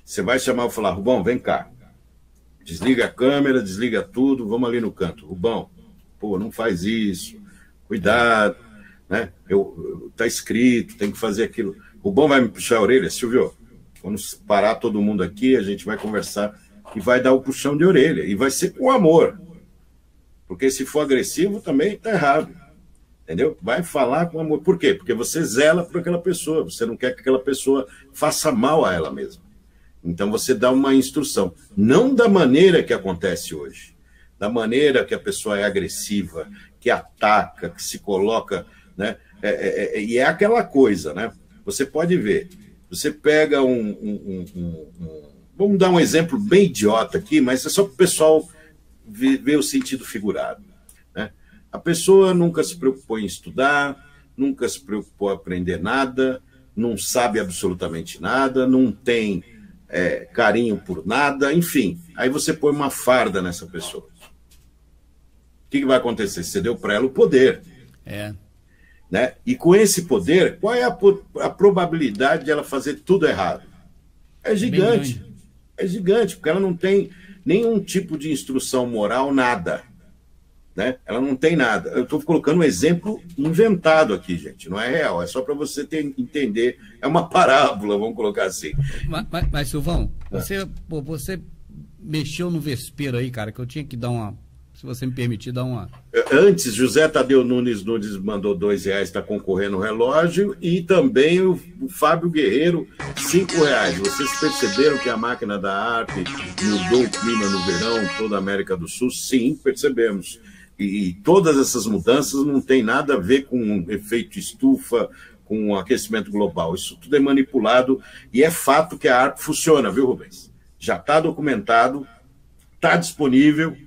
[SPEAKER 2] Você vai chamar e falar, Rubão, vem cá. Desliga a câmera, desliga tudo, vamos ali no canto. Rubão, pô, não faz isso, cuidado, né? Tá escrito, tem que fazer aquilo. Rubão vai me puxar a orelha, Silvio, quando parar todo mundo aqui, a gente vai conversar e vai dar o puxão de orelha, e vai ser com amor. Porque se for agressivo também tá errado, entendeu? Vai falar com amor. Por quê? Porque você zela por aquela pessoa, você não quer que aquela pessoa faça mal a ela mesma. Então você dá uma instrução, não da maneira que acontece hoje, da maneira que a pessoa é agressiva, que ataca, que se coloca, né? E é aquela coisa, né? Você pode ver, você pega vamos dar um exemplo bem idiota aqui, mas é só para o pessoal ver o sentido figurado, né? A pessoa nunca se preocupou em estudar, nunca se preocupou em aprender nada, não sabe absolutamente nada, não tem carinho por nada, enfim. Aí você põe uma farda nessa pessoa. O que vai acontecer? Você deu para ela o poder. Né? E com esse poder, qual é a probabilidade de ela fazer tudo errado? É gigante. É gigante, porque ela não tem nenhum tipo de instrução moral, nada. Né? Ela não tem nada. Eu estou colocando um exemplo inventado aqui, gente. Não é real, é só para você entender. É uma parábola, vamos colocar assim.
[SPEAKER 1] Mas Silvão, você mexeu no vespeiro aí, cara, que eu tinha que dar uma... Se você me permitir, dar uma...
[SPEAKER 2] Antes, José Tadeu Nunes mandou R$2, está concorrendo o relógio, e também o Fábio Guerreiro, R$5. Vocês perceberam que a máquina da ARP mudou o clima no verão, toda a América do Sul? Sim, percebemos. E todas essas mudanças não tem nada a ver com efeito estufa, com aquecimento global. Isso tudo é manipulado e é fato que a ARP funciona, viu, Rubens? Já está documentado, está disponível,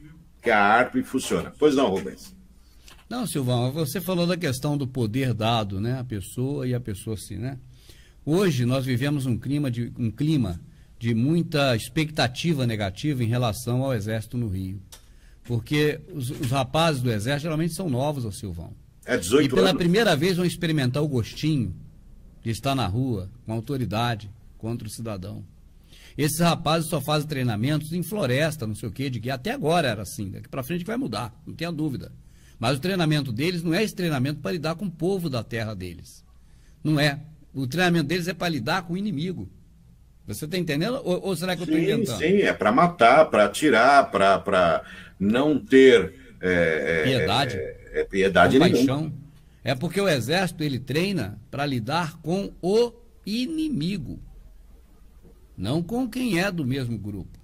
[SPEAKER 2] que a ARP funciona. Pois não, Rubens?
[SPEAKER 1] Não, Silvão, você falou da questão do poder dado, né? A pessoa e a pessoa assim, né? Hoje nós vivemos um clima de muita expectativa negativa em relação ao Exército no Rio. Porque os rapazes do Exército geralmente são novos, ó, Silvão.
[SPEAKER 2] 18
[SPEAKER 1] e pela
[SPEAKER 2] anos.
[SPEAKER 1] primeira vez vão experimentar o gostinho de estar na rua com autoridade contra o cidadão. Esses rapazes só fazem treinamentos em floresta, não sei o quê, de que até agora era assim, daqui para frente vai mudar, não tenha dúvida. Mas o treinamento deles não é esse treinamento para lidar com o povo da terra deles. Não é. O treinamento deles é para lidar com o inimigo. Você está entendendo? Ou será que eu estou inventando?
[SPEAKER 2] Sim, é para matar, para atirar, para não ter
[SPEAKER 1] piedade,
[SPEAKER 2] piedade
[SPEAKER 1] compaixão.
[SPEAKER 2] nenhuma.
[SPEAKER 1] É porque o exército ele treina para lidar com o inimigo, não com quem é do mesmo grupo.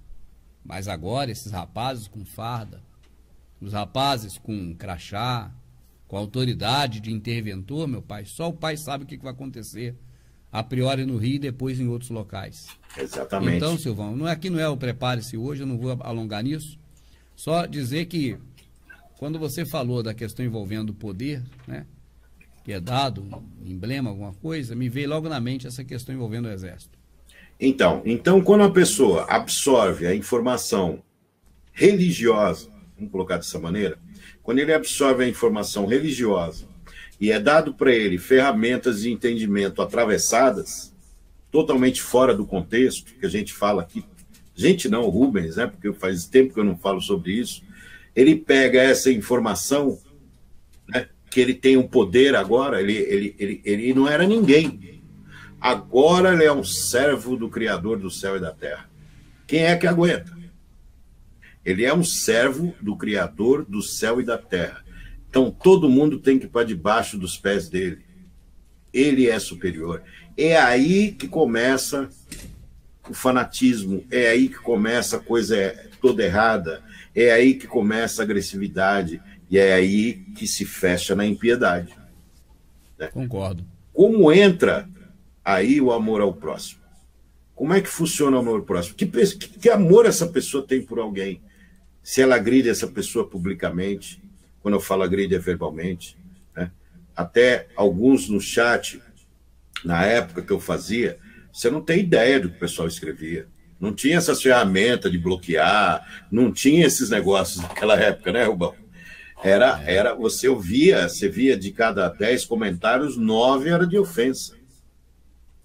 [SPEAKER 1] Mas agora esses rapazes com farda, os rapazes com crachá, com autoridade de interventor, meu pai, só o pai sabe o que vai acontecer, a priori no Rio e depois em outros locais.
[SPEAKER 2] Exatamente.
[SPEAKER 1] Então, Silvão, aqui não é o prepare-se hoje, eu não vou alongar nisso, só dizer que quando você falou da questão envolvendo o poder, né, que é dado, um emblema, alguma coisa, me veio logo na mente essa questão envolvendo o exército.
[SPEAKER 2] Então quando a pessoa absorve a informação religiosa, vamos colocar dessa maneira, quando ele absorve a informação religiosa e é dado para ele ferramentas de entendimento atravessadas, totalmente fora do contexto, que a gente fala aqui, gente não, Rubens, né, porque faz tempo que eu não falo sobre isso, ele pega essa informação, né, que ele tem um poder agora, ele não era ninguém. Agora ele é um servo do Criador do céu e da terra. Quem é que aguenta? Ele é um servo do Criador do céu e da terra. Então todo mundo tem que ir para debaixo dos pés dele. Ele é superior. É aí que começa o fanatismo, é aí que começa a coisa toda errada, é aí que começa a agressividade, e é aí que se fecha na impiedade. Né?
[SPEAKER 1] Concordo.
[SPEAKER 2] Como entra aí o amor ao próximo? Como é que funciona o amor ao próximo? Que amor essa pessoa tem por alguém? Se ela agride essa pessoa publicamente, quando eu falo agride é verbalmente, né? Até alguns no chat, na época que eu fazia, você não tem ideia do que o pessoal escrevia. Não tinha essas ferramentas de bloquear, não tinha esses negócios naquela época, né, Rubão? Você via de cada 10 comentários, 9 era de ofensa.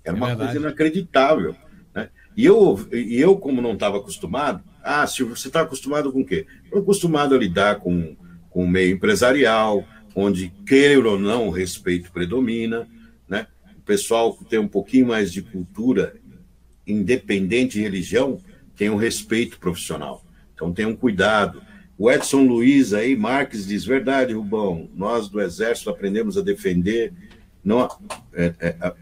[SPEAKER 2] Era uma coisa inacreditável. Né? E eu, como não estava acostumado, Silvio, você está acostumado com o quê? Estou acostumado a lidar com o meio empresarial, onde, queira ou não, o respeito predomina, né? O pessoal que tem um pouquinho mais de cultura, independente de religião, tem um respeito profissional. Então tenham cuidado. O Edson Luiz aí, Marques diz, verdade, Rubão, nós do Exército aprendemos a defender,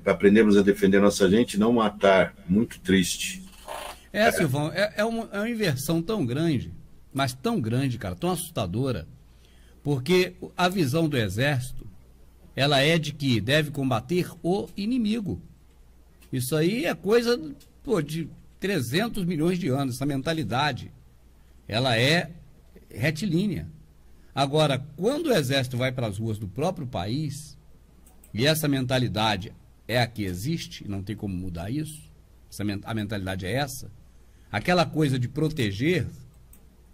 [SPEAKER 2] aprendemos a defender nossa gente, não matar. Muito triste.
[SPEAKER 1] Silvão, é uma inversão tão grande, mas tão grande, cara, tão assustadora, porque a visão do Exército, ela é de que deve combater o inimigo. Isso aí é coisa de 300 milhões de anos, essa mentalidade. Ela é retilínea. Agora, quando o Exército vai para as ruas do próprio país, e essa mentalidade é a que existe, não tem como mudar isso, a mentalidade é essa, aquela coisa de proteger,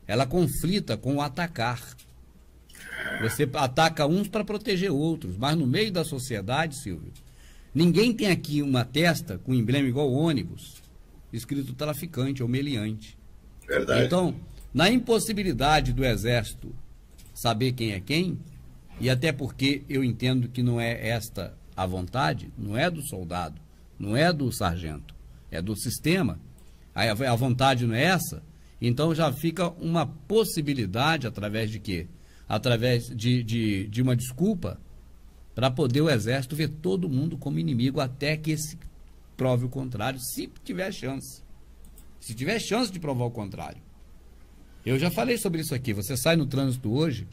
[SPEAKER 1] ela conflita com o atacar. Você ataca uns para proteger outros, mas no meio da sociedade, Silvio, ninguém tem aqui uma testa com emblema igual ônibus, escrito traficante ou meliante.
[SPEAKER 2] Verdade.
[SPEAKER 1] Então, na impossibilidade do Exército saber quem é quem, e até porque eu entendo que não é esta a vontade, não é do soldado, não é do sargento, é do sistema, a vontade não é essa, então já fica uma possibilidade através de quê? Através de uma desculpa para poder o Exército ver todo mundo como inimigo até que se prove o contrário, se tiver chance. Se tiver chance de provar o contrário. Eu já falei sobre isso aqui. Você sai no trânsito hoje,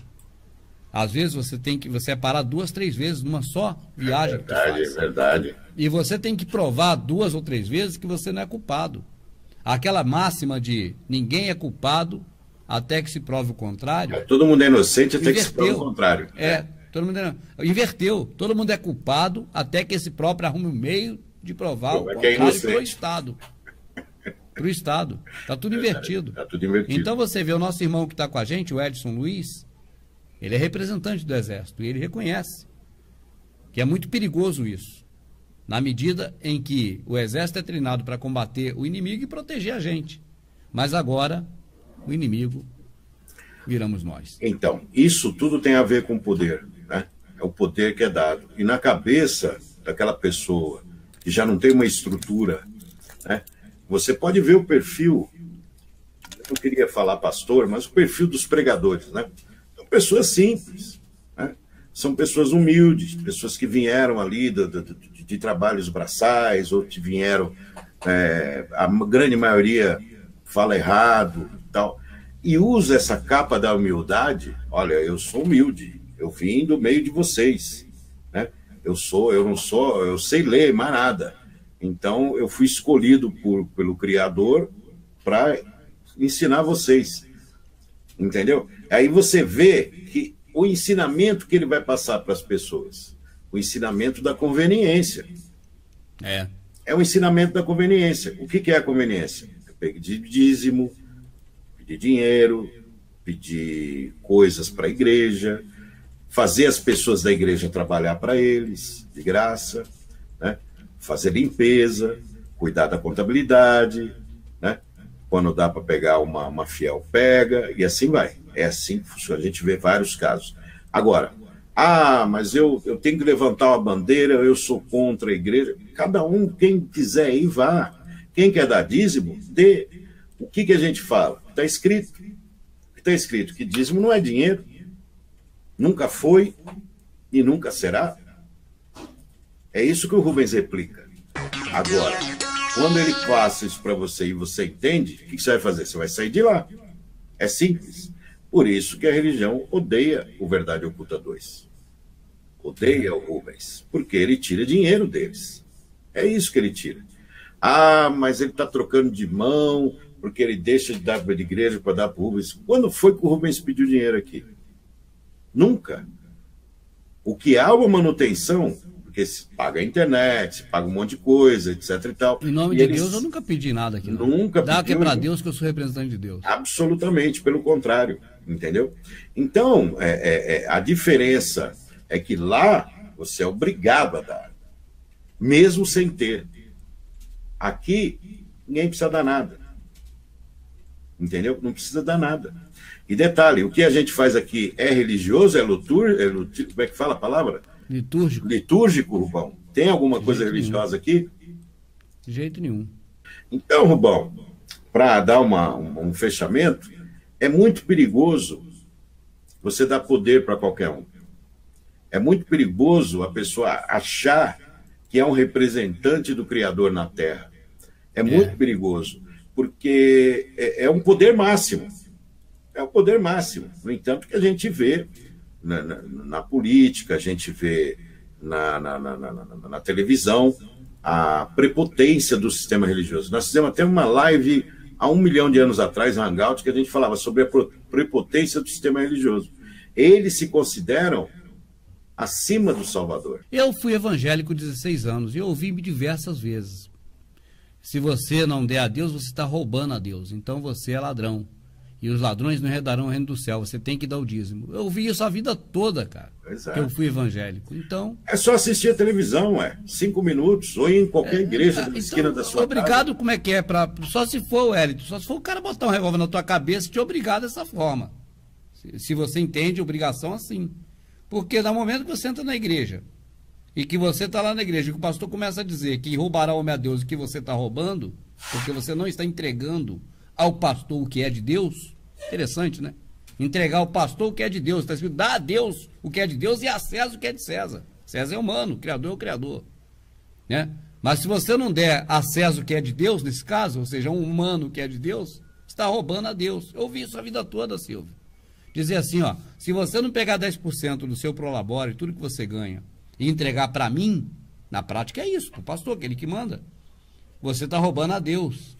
[SPEAKER 1] às vezes você é parar 2, 3 vezes numa só viagem.
[SPEAKER 2] É verdade.
[SPEAKER 1] E você tem que provar 2 ou 3 vezes que você não é culpado. Aquela máxima de ninguém é culpado até que se prove o contrário.
[SPEAKER 2] Todo mundo é inocente até que se prove o contrário.
[SPEAKER 1] Todo mundo inverteu. Todo mundo é culpado até que esse próprio arrume um meio de provar o contrário para o Estado. Para o Estado. Está tudo invertido.
[SPEAKER 2] Está tudo invertido.
[SPEAKER 1] Então você vê o nosso irmão que está com a gente, o Edson Luiz, ele é representante do Exército e ele reconhece que é muito perigoso isso. na medida em que o exército é treinado para combater o inimigo e proteger a gente. Mas agora, o inimigo viramos nós.
[SPEAKER 2] Então, isso tudo tem a ver com poder, né? É o poder que é dado. E na cabeça daquela pessoa que já não tem uma estrutura, né? Você pode ver o perfil, eu não queria falar pastor, mas o perfil dos pregadores, né? São pessoas simples, né? São pessoas humildes, pessoas que vieram ali de trabalhos braçais, ou que vieram, a grande maioria fala errado e tal, e usa essa capa da humildade. Olha, eu sou humilde, eu vim do meio de vocês, né? Eu não sou, eu sei ler, mais nada. Então, eu fui escolhido pelo Criador para ensinar vocês, entendeu? Aí você vê que o ensinamento que ele vai passar para as pessoas, o ensinamento da conveniência. É o ensinamento da conveniência. O que é a conveniência? É pedir dízimo, pedir dinheiro, pedir coisas para a igreja, fazer as pessoas da igreja trabalhar para eles, de graça, né? Fazer limpeza, cuidar da contabilidade, né? Quando dá para pegar uma fiel, pega, e assim vai. É assim que funciona. A gente vê vários casos. Agora, mas eu tenho que levantar uma bandeira, eu sou contra a igreja. Cada um, quem quiser ir, vá. Quem quer dar dízimo, dê. O que a gente fala? Está escrito. Está escrito que dízimo não é dinheiro. Nunca foi e nunca será. É isso que o Rubens replica. Agora, quando ele passa isso para você e você entende, o que você vai fazer? Você vai sair de lá. É simples. Por isso que a religião odeia o Verdade Oculta 2. Odeia o Rubens. Porque ele tira dinheiro deles. É isso que ele tira. Mas ele está trocando de mão, porque ele deixa de dar para a igreja para dar para o Rubens. Quando foi que o Rubens pediu dinheiro aqui? Nunca. O que há uma manutenção, porque se paga a internet, se paga um monte de coisa, etc e tal.
[SPEAKER 1] Em nome de Deus, eu nunca pedi nada aqui. Não.
[SPEAKER 2] Nunca
[SPEAKER 1] Dá que é para Deus, que eu sou representante de Deus.
[SPEAKER 2] Absolutamente, pelo contrário, entendeu? Então, a diferença é que lá você é obrigado a dar, mesmo sem ter. Aqui, ninguém precisa dar nada. Entendeu? Não precisa dar nada. E detalhe, o que a gente faz aqui é religioso, como é que fala a palavra?
[SPEAKER 1] Litúrgico.
[SPEAKER 2] Litúrgico, Rubão. Tem alguma coisa religiosa aqui?
[SPEAKER 1] De jeito nenhum.
[SPEAKER 2] Então, Rubão, para dar um fechamento, é muito perigoso você dar poder para qualquer um. É muito perigoso a pessoa achar que é um representante do Criador na Terra. É muito perigoso, porque é um poder máximo. É o poder máximo. No entanto, que a gente vê na política, a gente vê na televisão, a prepotência do sistema religioso. Nós fizemos até uma live há 1 milhão de anos atrás, no Hangout, que a gente falava sobre a prepotência do sistema religioso. Eles se consideram acima do Salvador.
[SPEAKER 1] Eu fui evangélico 16 anos e ouvi diversas vezes. Se você não der a Deus, você está roubando a Deus. Então você é ladrão. E os ladrões não herdarão o reino do céu. Você tem que dar o dízimo. Eu ouvi isso a vida toda, cara. Que eu fui evangélico. Então... É
[SPEAKER 2] só assistir a televisão, 5 minutos, ou ir em qualquer igreja da esquina da sua
[SPEAKER 1] obrigado,
[SPEAKER 2] casa.
[SPEAKER 1] Como é que é? Só se for, Hélito, só se for o cara botar um revólver na tua cabeça e te obrigar dessa forma. Se você entende obrigação assim. Porque no momento que você entra na igreja, e que você está lá na igreja, e que o pastor começa a dizer que roubará o homem a Deus e que você está roubando, porque você não está entregando ao pastor o que é de Deus. Interessante, né? Entregar ao pastor o que é de Deus. Está escrito, dá a Deus o que é de Deus e a César o que é de César. César é humano, o Criador é o Criador. Né? Mas se você não der a César o que é de Deus, nesse caso, ou seja, um humano que é de Deus, está roubando a Deus. Eu ouvi isso a vida toda, Silvio. Dizer assim, se você não pegar 10% do seu prolabore, tudo que você ganha, e entregar para mim, na prática é isso, para o pastor, aquele que manda. Você está roubando a Deus.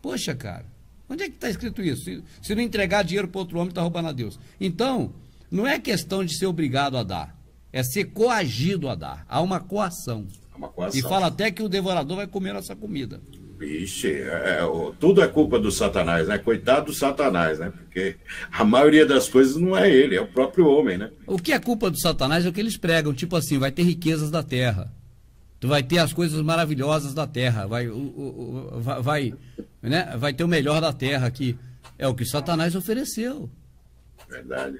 [SPEAKER 1] Poxa, cara, onde é que está escrito isso? Se não entregar dinheiro para outro homem, está roubando a Deus. Então, não é questão de ser obrigado a dar, é ser coagido a dar. Há uma coação. E fala até que o devorador vai comer nossa comida.
[SPEAKER 2] Vixe, tudo é culpa do Satanás, né? Coitado do Satanás, né? Porque a maioria das coisas não é ele, é o próprio homem, né?
[SPEAKER 1] O que é culpa do Satanás é o que eles pregam, tipo assim, vai ter riquezas da terra. Tu vai ter as coisas maravilhosas da terra, vai ter o melhor da terra, que é o que Satanás ofereceu.
[SPEAKER 2] Verdade.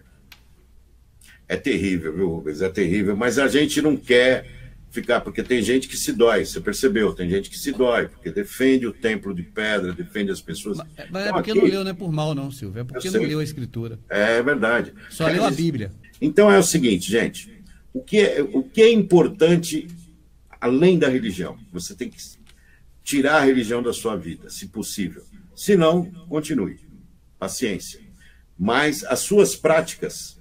[SPEAKER 2] É terrível, viu, Rubens? É terrível, mas a gente não quer ficar, porque tem gente que se dói, você percebeu? Tem gente que se dói, porque defende o templo de pedra, defende as pessoas.
[SPEAKER 1] Mas
[SPEAKER 2] então,
[SPEAKER 1] é porque
[SPEAKER 2] aqui,
[SPEAKER 1] não leu, não é por mal não, Silvio, é porque não leu a Escritura.
[SPEAKER 2] É verdade.
[SPEAKER 1] Só leu a Bíblia.
[SPEAKER 2] Então é o seguinte, gente, o que é importante além da religião? Você tem que tirar a religião da sua vida, se possível. Se não, continue. Paciência. Mas as suas práticas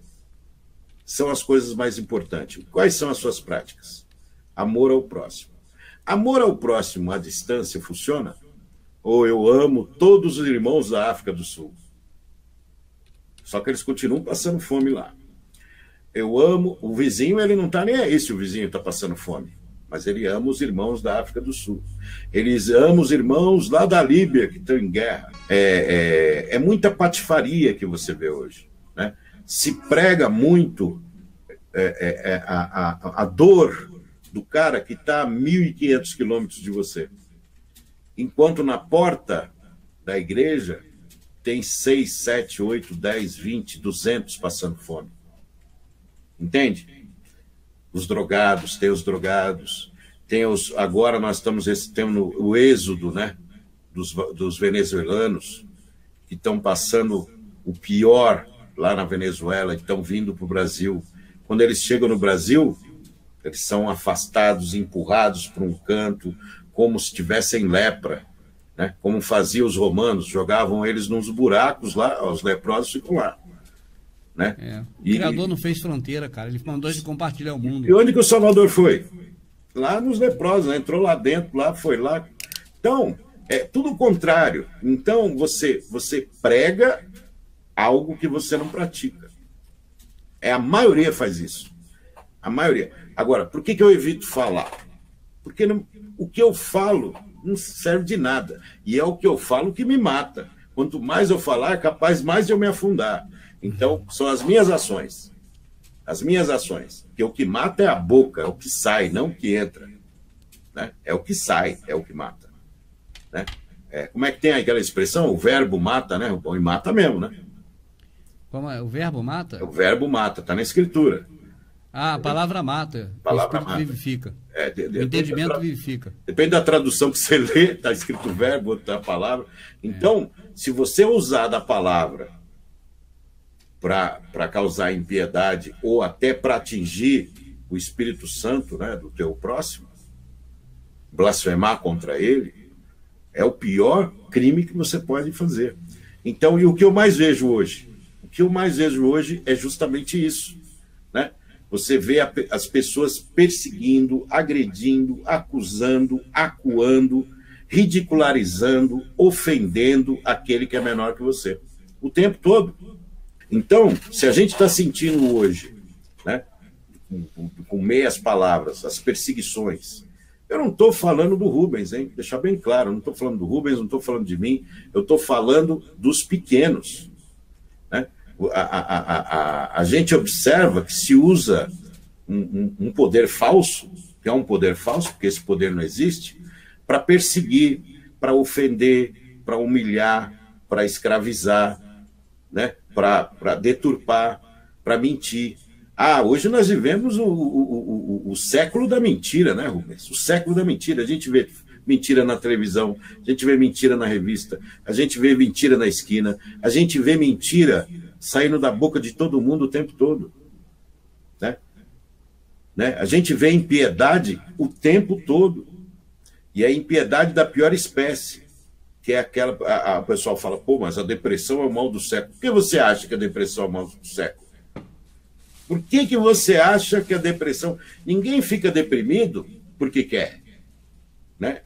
[SPEAKER 2] são as coisas mais importantes. Quais são as suas práticas? Amor ao próximo. Amor ao próximo à distância funciona? Ou eu amo todos os irmãos da África do Sul? Só que eles continuam passando fome lá. Eu amo o vizinho, ele não está nem aí se o vizinho está passando fome. Mas ele ama os irmãos da África do Sul. Eles amam os irmãos lá da Líbia, que estão em guerra. É muita patifaria que você vê hoje, né? Se prega muito a dor do cara que está a 1.500 quilômetros de você. Enquanto na porta da igreja tem 6, 7, 8, 10, 20, 200 passando fome. Entende? Os drogados, tem os drogados, tem os... Agora nós temos temos o êxodo, né, dos venezuelanos, que estão passando o pior lá na Venezuela, que estão vindo para o Brasil. Quando eles chegam no Brasil, eles são afastados, empurrados para um canto, como se tivessem lepra, né? Como faziam os romanos, jogavam eles nos buracos lá, os leprosos ficam lá. Né?
[SPEAKER 1] O Criador não fez fronteira, cara. Ele mandou de compartilhar o mundo.
[SPEAKER 2] E onde que o Salvador foi? Lá nos leprosos, né? Entrou lá dentro, lá foi lá. Então, é tudo o contrário. Então, você prega algo que você não pratica. A maioria faz isso. A maioria. Agora, por que eu evito falar? Porque o que eu falo não serve de nada. E é o que eu falo que me mata. Quanto mais eu falar, é capaz mais de eu me afundar. Então, são as minhas ações. As minhas ações. Porque o que mata é a boca, é o que sai, não o que entra. Né? É o que sai, é o que mata. Né? Como é que tem aquela expressão? O verbo mata, né? E mata mesmo, né?
[SPEAKER 1] Como é? O verbo mata?
[SPEAKER 2] O verbo mata, está na Escritura.
[SPEAKER 1] Ah, a palavra mata.
[SPEAKER 2] A palavra
[SPEAKER 1] o espírito
[SPEAKER 2] mata.
[SPEAKER 1] Vivifica.
[SPEAKER 2] O
[SPEAKER 1] entendimento vivifica.
[SPEAKER 2] Depende da tradução que você lê, está escrito o verbo, outra a palavra. Então, se você usar da palavra para causar impiedade ou até para atingir o Espírito Santo, né, do teu próximo, blasfemar contra ele, é o pior crime que você pode fazer. Então, e o que eu mais vejo hoje? O que eu mais vejo hoje é justamente isso, né? Você vê as pessoas perseguindo, agredindo, acusando, acuando, ridicularizando, ofendendo aquele que é menor que você. O tempo todo. Então, se a gente está sentindo hoje, né, com meias palavras, as perseguições, eu não estou falando do Rubens, hein? Deixar bem claro, eu não estou falando do Rubens, não estou falando de mim, eu estou falando dos pequenos. Né? A gente observa que se usa um poder falso, que é um poder falso, porque esse poder não existe, para perseguir, para ofender, para humilhar, para escravizar, né? Para deturpar, para mentir. Hoje nós vivemos o século da mentira, né, Rubens? O século da mentira. A gente vê mentira na televisão, a gente vê mentira na revista, a gente vê mentira na esquina, a gente vê mentira saindo da boca de todo mundo o tempo todo. Né? A gente vê impiedade o tempo todo. E é impiedade da pior espécie. Que é aquela... O pessoal fala, pô, mas a depressão é o mal do século. Por que você acha que a depressão é o mal do século? Por que você acha que a depressão... Ninguém fica deprimido porque quer. Né?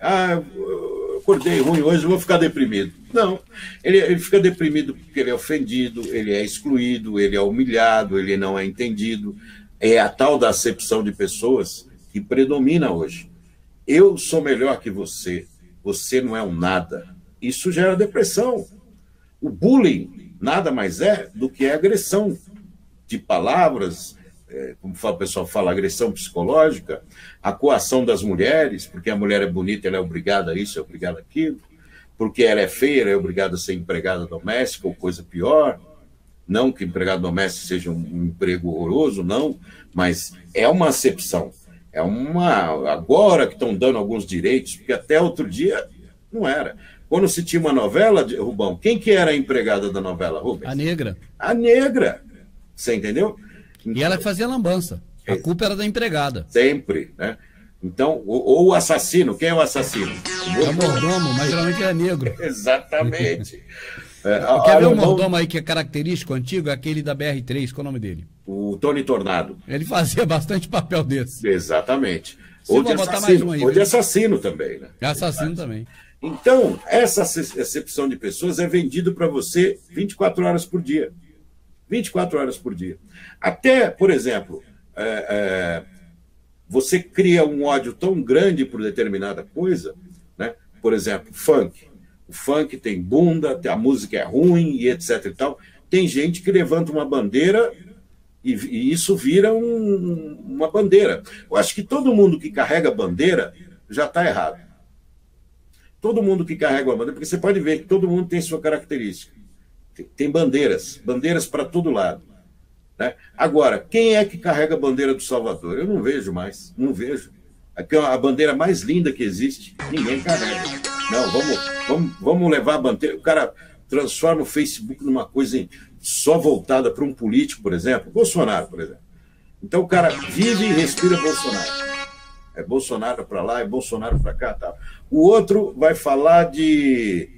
[SPEAKER 2] Eu acordei ruim hoje, eu vou ficar deprimido. Não. Ele fica deprimido porque ele é ofendido, ele é excluído, ele é humilhado, ele não é entendido. É a tal da acepção de pessoas que predomina hoje. Eu sou melhor que você. Você não é um nada. Isso gera depressão. O bullying nada mais é do que a agressão de palavras, como o pessoal fala, agressão psicológica, a coação das mulheres, porque a mulher é bonita, ela é obrigada a isso, é obrigada a aquilo, porque ela é feia, ela é obrigada a ser empregada doméstica ou coisa pior. Não que empregado doméstico seja um emprego horroroso, não, mas é uma acepção. Agora que estão dando alguns direitos, porque até outro dia não era. Quando se tinha uma novela, Rubão, quem que era a empregada da novela, Rubens?
[SPEAKER 1] A negra.
[SPEAKER 2] A negra. Você entendeu?
[SPEAKER 1] Então, e ela que fazia lambança. A culpa era da empregada.
[SPEAKER 2] Sempre, né? Então, ou o assassino, quem é o assassino?
[SPEAKER 1] É o mordomo, mas geralmente é negro.
[SPEAKER 2] Exatamente.
[SPEAKER 1] Quer ver o mordomo aí que é característico, antigo? Aquele da BR-3, qual é o nome dele?
[SPEAKER 2] O Tony Tornado.
[SPEAKER 1] Ele fazia bastante papel desse.
[SPEAKER 2] Exatamente. Ou de assassino, aí, ou de assassino também, né?
[SPEAKER 1] Assassino também.
[SPEAKER 2] Então, essa acepção de pessoas é vendido para você 24 horas por dia. 24 horas por dia. Até, por exemplo, você cria um ódio tão grande por determinada coisa, né? Por exemplo, funk. O funk tem bunda, a música é ruim e etc e tal. Tem gente que levanta uma bandeira e isso vira uma bandeira. Eu acho que todo mundo que carrega bandeira já está errado. Todo mundo que carrega uma bandeira, porque você pode ver que todo mundo tem sua característica. Tem bandeiras para todo lado. Né? Agora, quem é que carrega a bandeira do Salvador? Eu não vejo mais, não vejo. A bandeira mais linda que existe, ninguém carrega. Não, vamos levar a bandeira. O cara transforma o Facebook numa coisa só voltada para um político, por exemplo, Bolsonaro, por exemplo. Então o cara vive e respira Bolsonaro. É Bolsonaro para lá, é Bolsonaro para cá. Tá. O outro vai falar de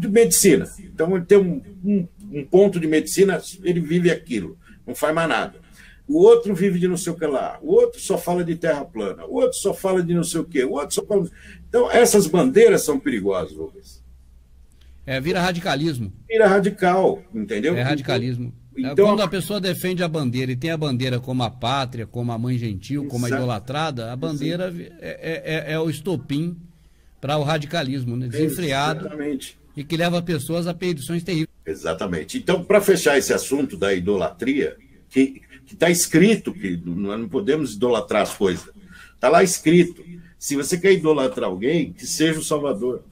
[SPEAKER 2] medicina. Então ele tem um ponto de medicina, ele vive aquilo, não faz mais nada. O outro vive de não sei o que lá, o outro só fala de terra plana, o outro só fala de não sei o que, o outro só fala... Então, essas bandeiras são perigosas, Lucas.
[SPEAKER 1] Vira radicalismo.
[SPEAKER 2] Vira radical, entendeu?
[SPEAKER 1] É radicalismo. Então, quando a pessoa defende a bandeira e tem a bandeira como a pátria, como a mãe gentil, como a idolatrada, a bandeira é o estopim para o radicalismo, né? Desenfreado.
[SPEAKER 2] Exatamente.
[SPEAKER 1] E que leva pessoas a perdições terríveis.
[SPEAKER 2] Exatamente. Então, para fechar esse assunto da idolatria, que está escrito que nós não podemos idolatrar as coisas. Está lá escrito. Se você quer idolatrar alguém, que seja o Salvador.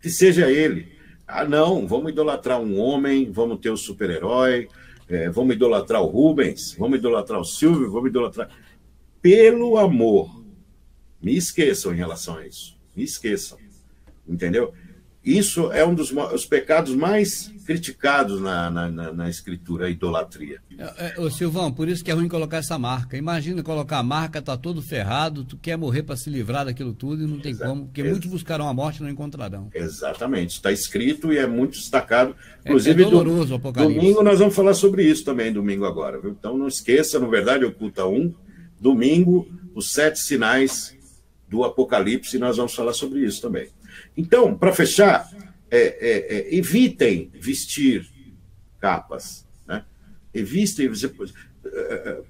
[SPEAKER 2] Que seja ele. Ah, não, vamos idolatrar um homem, vamos ter o super-herói, vamos idolatrar o Rubens, vamos idolatrar o Silvio, vamos idolatrar... Pelo amor, me esqueçam em relação a isso. Me esqueçam. Entendeu? Isso é um dos pecados mais criticados na escritura, a idolatria.
[SPEAKER 1] Ô Silvão, por isso que é ruim colocar essa marca. Imagina colocar a marca, tá todo ferrado, tu quer morrer para se livrar daquilo tudo e não tem como, porque muitos buscarão a morte e não encontrarão. Exatamente, está escrito e é muito destacado. Inclusive, doloroso o Apocalipse. Domingo nós vamos falar sobre isso também, domingo agora. Viu? Então não esqueça, no Verdade Oculta 1, domingo, os 7 sinais do Apocalipse, e nós vamos falar sobre isso também. Então, para fechar, evitem vestir capas. Né? Evitem,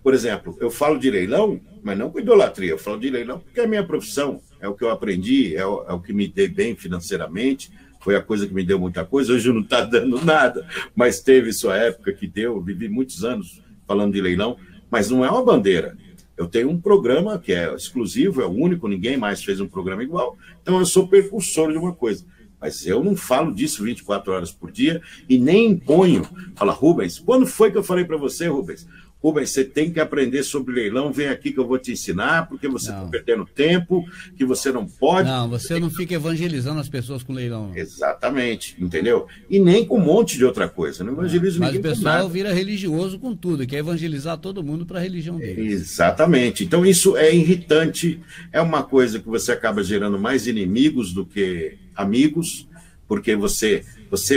[SPEAKER 1] por exemplo, eu falo de leilão, mas não com idolatria, eu falo de leilão porque é a minha profissão, é o que eu aprendi, é o que me deu bem financeiramente, foi a coisa que me deu muita coisa, hoje não está dando nada, mas teve sua época que deu, eu vivi muitos anos falando de leilão, mas não é uma bandeira. Eu tenho um programa que é exclusivo, é o único, ninguém mais fez um programa igual, então eu sou percursor de uma coisa. Mas eu não falo disso 24 horas por dia e nem imponho. Fala, Rubens, quando foi que eu falei para você, Rubens? Rubens, você tem que aprender sobre leilão, vem aqui que eu vou te ensinar, porque você está perdendo tempo, que você não pode... Não, você não fica evangelizando as pessoas com leilão. Não. Exatamente, entendeu? E nem com um monte de outra coisa. Não evangelizo ninguém. Mas o pessoal vira religioso com tudo, quer evangelizar todo mundo para a religião dele. Exatamente. Então isso é irritante, é uma coisa que você acaba gerando mais inimigos do que amigos, porque você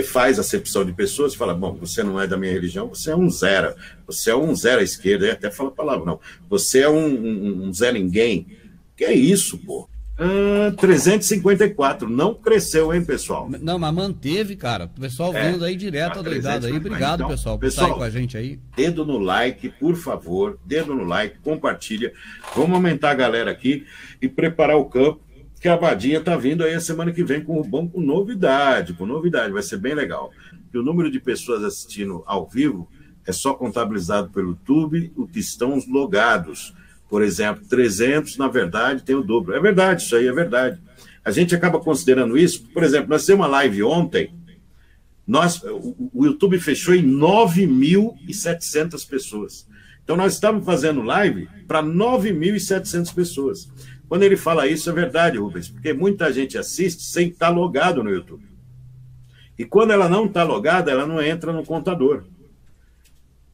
[SPEAKER 1] faz acepção de pessoas e fala, bom, você não é da minha religião, você é um zero. Você é um zero à esquerda, e até fala a palavra, não. Você é um zero ninguém. Que é isso, pô? 354, não cresceu, hein, pessoal? Não, mas manteve, cara. O pessoal vendo aí direto, adoidado aí. Obrigado, então, pessoal, por estar aí com a gente aí. Dedo no like, por favor. Dedo no like, compartilha. Vamos aumentar a galera aqui e preparar o campo, que a Vadinha tá vindo aí a semana que vem com o Rubão com novidade, vai ser bem legal.
[SPEAKER 2] que o número de pessoas assistindo ao vivo é só contabilizado pelo YouTube o que estão logados. Por exemplo, 300, na verdade, tem o dobro. É verdade, isso aí é verdade. A gente acaba considerando isso. Por exemplo, nós temos uma live ontem, o YouTube fechou em 9.700 pessoas. Então, nós estávamos fazendo live para 9.700 pessoas. Quando ele fala isso, é verdade, Rubens, porque muita gente assiste sem estar logado no YouTube. E quando ela não está logada, ela não entra no contador.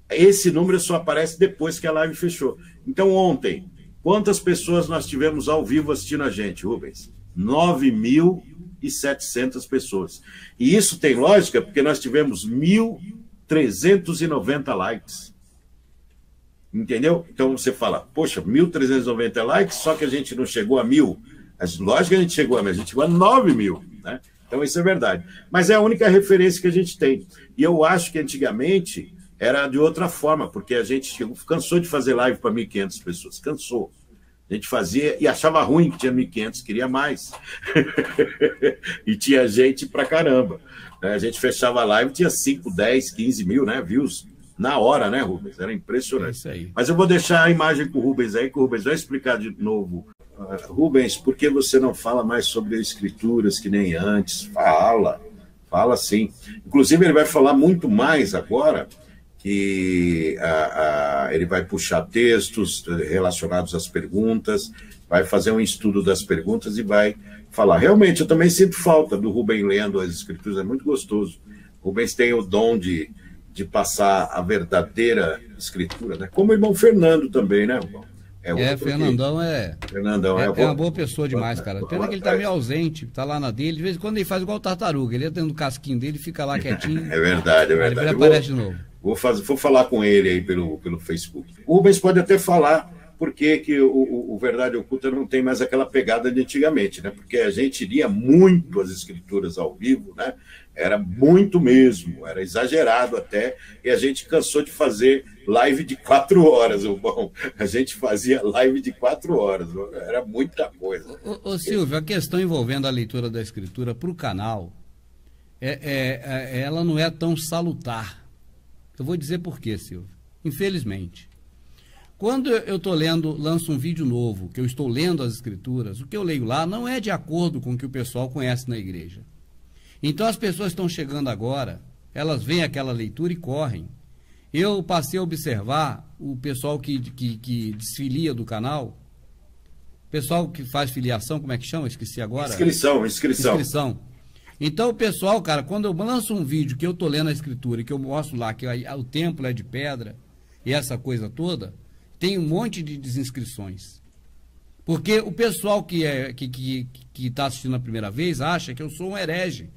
[SPEAKER 2] Esse número só aparece depois que a live fechou. Então, ontem, quantas pessoas nós tivemos ao vivo assistindo a gente, Rubens? 9.700 pessoas. E isso tem lógica porque nós tivemos 1.390 likes. Entendeu? Então você fala, poxa, 1.390 likes, só que a gente não chegou a 1.000. Lógico que a gente chegou a 1.000, a gente chegou a 9.000, né? Então isso é verdade. Mas é a única referência que a gente tem. E eu acho que antigamente era de outra forma, porque a gente cansou de fazer live para 1.500 pessoas. Cansou. A gente fazia e achava ruim que tinha 1.500, queria mais. E tinha gente pra caramba. A gente fechava a live, tinha 5, 10, 15 mil, né, views na hora, né, Rubens? Era impressionante. É isso aí. Mas eu vou deixar a imagem com o Rubens aí, que o Rubens vai explicar de novo. Rubens, por que você não fala mais sobre escrituras que nem antes? Fala sim. Inclusive, ele vai falar muito mais agora, que ele vai puxar textos relacionados às perguntas, vai fazer um estudo das perguntas e vai falar. Realmente, eu também sinto falta do Rubens lendo as escrituras, é muito gostoso. O Rubens tem o dom de passar a verdadeira escritura, né? Como o irmão Fernando também, né, irmão?
[SPEAKER 1] Fernandão é uma boa pessoa demais, cara. Pena que ele tá meio ausente, tá lá na dele. De vez em quando ele faz igual o tartaruga, ele entra no casquinho dele, fica lá quietinho.
[SPEAKER 2] É verdade.
[SPEAKER 1] Ele aparece de novo.
[SPEAKER 2] Vou falar com ele aí pelo Facebook. O Rubens pode até falar por que o Verdade Oculta não tem mais aquela pegada de antigamente, né? Porque a gente lia muito as escrituras ao vivo, né? Era muito mesmo, era exagerado até, e a gente cansou de fazer live de 4 horas, irmão. A gente fazia live de 4 horas, era muita coisa.
[SPEAKER 1] Ô Silvio, a questão envolvendo a leitura da escritura para o canal, ela não é tão salutar. Eu vou dizer por quê, Silvio. Infelizmente. Quando eu estou lanço um vídeo novo, que eu estou lendo as escrituras, o que eu leio lá não é de acordo com o que o pessoal conhece na igreja. Então as pessoas estão chegando agora, elas veem aquela leitura e correm. Eu passei a observar o pessoal que desfilia do canal, pessoal que faz filiação, como é que chama? Esqueci agora. Inscrição. Então o pessoal, cara, quando eu lanço um vídeo que eu estou lendo a escritura e que eu mostro lá que o templo é de pedra e essa coisa toda, tem um monte de desinscrições. Porque o pessoal que está assistindo a primeira vez acha que eu sou um herege,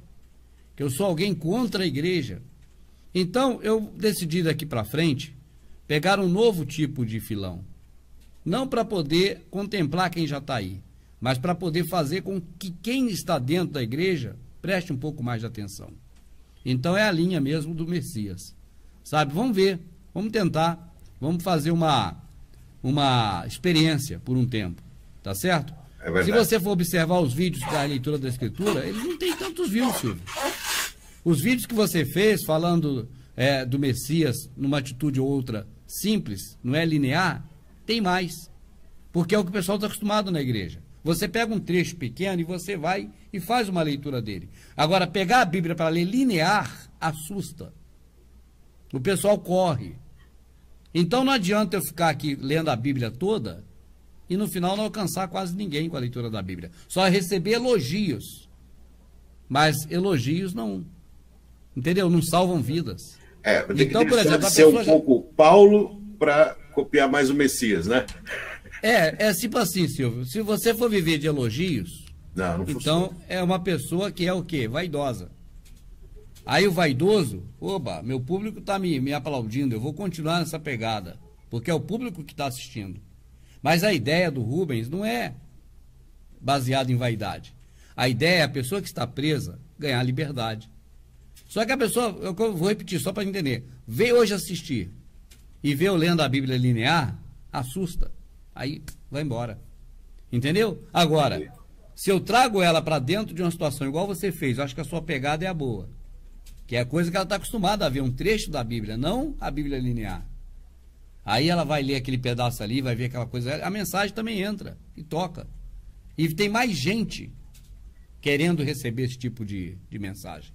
[SPEAKER 1] que eu sou alguém contra a igreja. Então, eu decidi daqui para frente pegar um novo tipo de filão. Não para poder contemplar quem já está aí, mas para poder fazer com que quem está dentro da igreja preste um pouco mais de atenção. Então, é a linha mesmo do Messias. Sabe, vamos ver, vamos tentar, vamos fazer uma experiência por um tempo, tá certo?
[SPEAKER 2] É
[SPEAKER 1] se você for observar os vídeos da leitura da escritura, eles não têm tantos views, Silvio. Os vídeos que você fez falando do Messias numa atitude ou outra simples, não é linear, tem mais. Porque é o que o pessoal está acostumado na igreja. Você pega um trecho pequeno e você vai e faz uma leitura dele. Agora, pegar a Bíblia para ler linear assusta. O pessoal corre. Então não adianta eu ficar aqui lendo a Bíblia toda e no final não alcançar quase ninguém com a leitura da Bíblia. Só receber elogios. Mas elogios não, entendeu? Não salvam vidas.
[SPEAKER 2] Então, por exemplo, a pessoa ser um pouco Paulo para copiar mais o Messias, né?
[SPEAKER 1] É tipo assim, Silvio. Se você for viver de elogios,
[SPEAKER 2] não
[SPEAKER 1] então é uma pessoa que é o quê? Vaidosa. Aí o vaidoso, oba, meu público está me aplaudindo, eu vou continuar nessa pegada, porque é o público que está assistindo. Mas a ideia do Rubens não é baseada em vaidade. A ideia é a pessoa que está presa ganhar liberdade. Só que a pessoa, eu vou repetir só para entender, veio hoje assistir e vê eu lendo a Bíblia linear, assusta. Aí vai embora. Entendeu? Agora, se eu trago ela para dentro de uma situação igual você fez, eu acho que a sua pegada é a boa. que é a coisa que ela está acostumada a ver, um trecho da Bíblia, não a Bíblia linear. Aí ela vai ler aquele pedaço ali, vai ver aquela coisa, a mensagem também entra e toca. E tem mais gente querendo receber esse tipo de mensagem.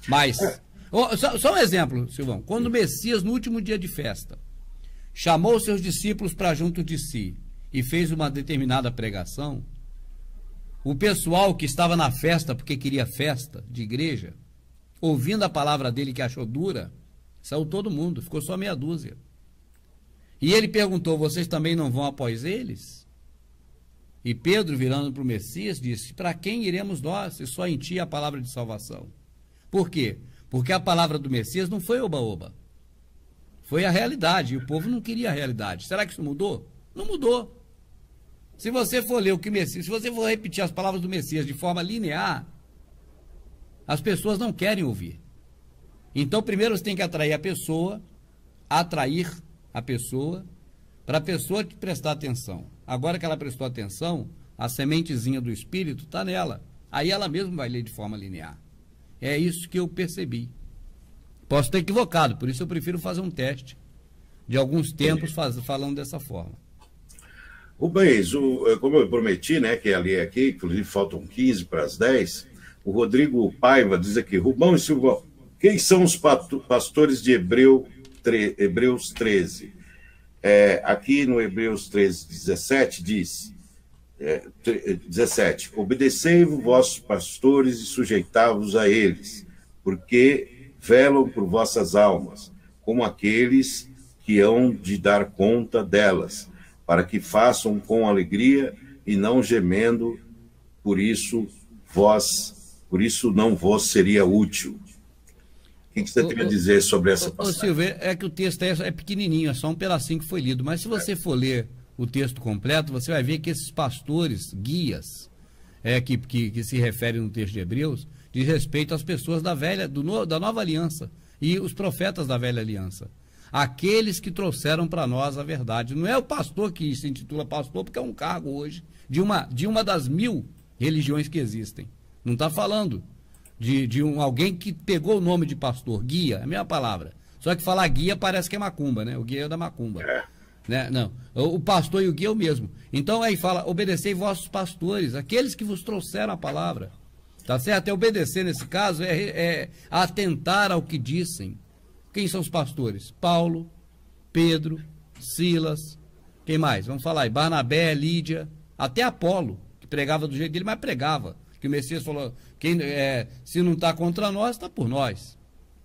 [SPEAKER 1] Mas, só um exemplo, Silvão. Quando o Messias, no último dia de festa, chamou seus discípulos para junto de si e fez uma determinada pregação, o pessoal que estava na festa, porque queria festa de igreja, ouvindo a palavra dele que achou dura, saiu todo mundo, ficou só meia dúzia. E ele perguntou, vocês também não vão após eles? E Pedro, virando para o Messias, disse, para quem iremos nós, se só em ti a palavra de salvação? Por quê? Porque a palavra do Messias não foi oba-oba. Foi a realidade, e o povo não queria a realidade. Será que isso mudou? Não mudou. Se você for ler o que Messias, se você for repetir as palavras do Messias de forma linear, as pessoas não querem ouvir. Então, primeiro você tem que atrair a pessoa, para a pessoa te prestar atenção. Agora que ela prestou atenção, a sementezinha do Espírito está nela. Aí ela mesma vai ler de forma linear. É isso que eu percebi. Posso estar equivocado, por isso eu prefiro fazer um teste de alguns tempos falando dessa forma.
[SPEAKER 2] Rubens, como eu prometi, né, que ia ler aqui, inclusive faltam 15 para as 10, o Rodrigo Paiva diz aqui, Rubão e Silvão, quem são os pastores de Hebreus 13? Aqui no Hebreus 13, 17, diz, 17, obedecei-vos vossos pastores e sujeitai-vos a eles, porque velam por vossas almas, como aqueles que hão de dar conta delas, para que façam com alegria e não gemendo, por isso não vos seria útil. O que você tem a dizer sobre essa passagem?
[SPEAKER 1] Silvio, é que o texto é pequenininho, é só um pedacinho que foi lido, mas se você for ler o texto completo, você vai ver que esses pastores, guias, que se referem no texto de Hebreus, diz respeito às pessoas da nova aliança e os profetas da velha aliança. Aqueles que trouxeram para nós a verdade. Não é o pastor que se intitula pastor, porque é um cargo hoje de uma das 1000 religiões que existem. Não está falando de alguém que pegou o nome de pastor. Guia, é a mesma palavra. Só que falar guia parece que é macumba, né? O guia é da macumba. Né? Não, o pastor e o guia é o mesmo. Então aí fala, obedecei vossos pastores, aqueles que vos trouxeram a palavra. Tá certo? É obedecer nesse caso, é atentar ao que dissem. Quem são os pastores? Paulo, Pedro, Silas, quem mais? Vamos falar aí, Barnabé, Lídia, até Apolo, que pregava do jeito dele, mas pregava. Que o Messias falou, se não está contra nós, está por nós.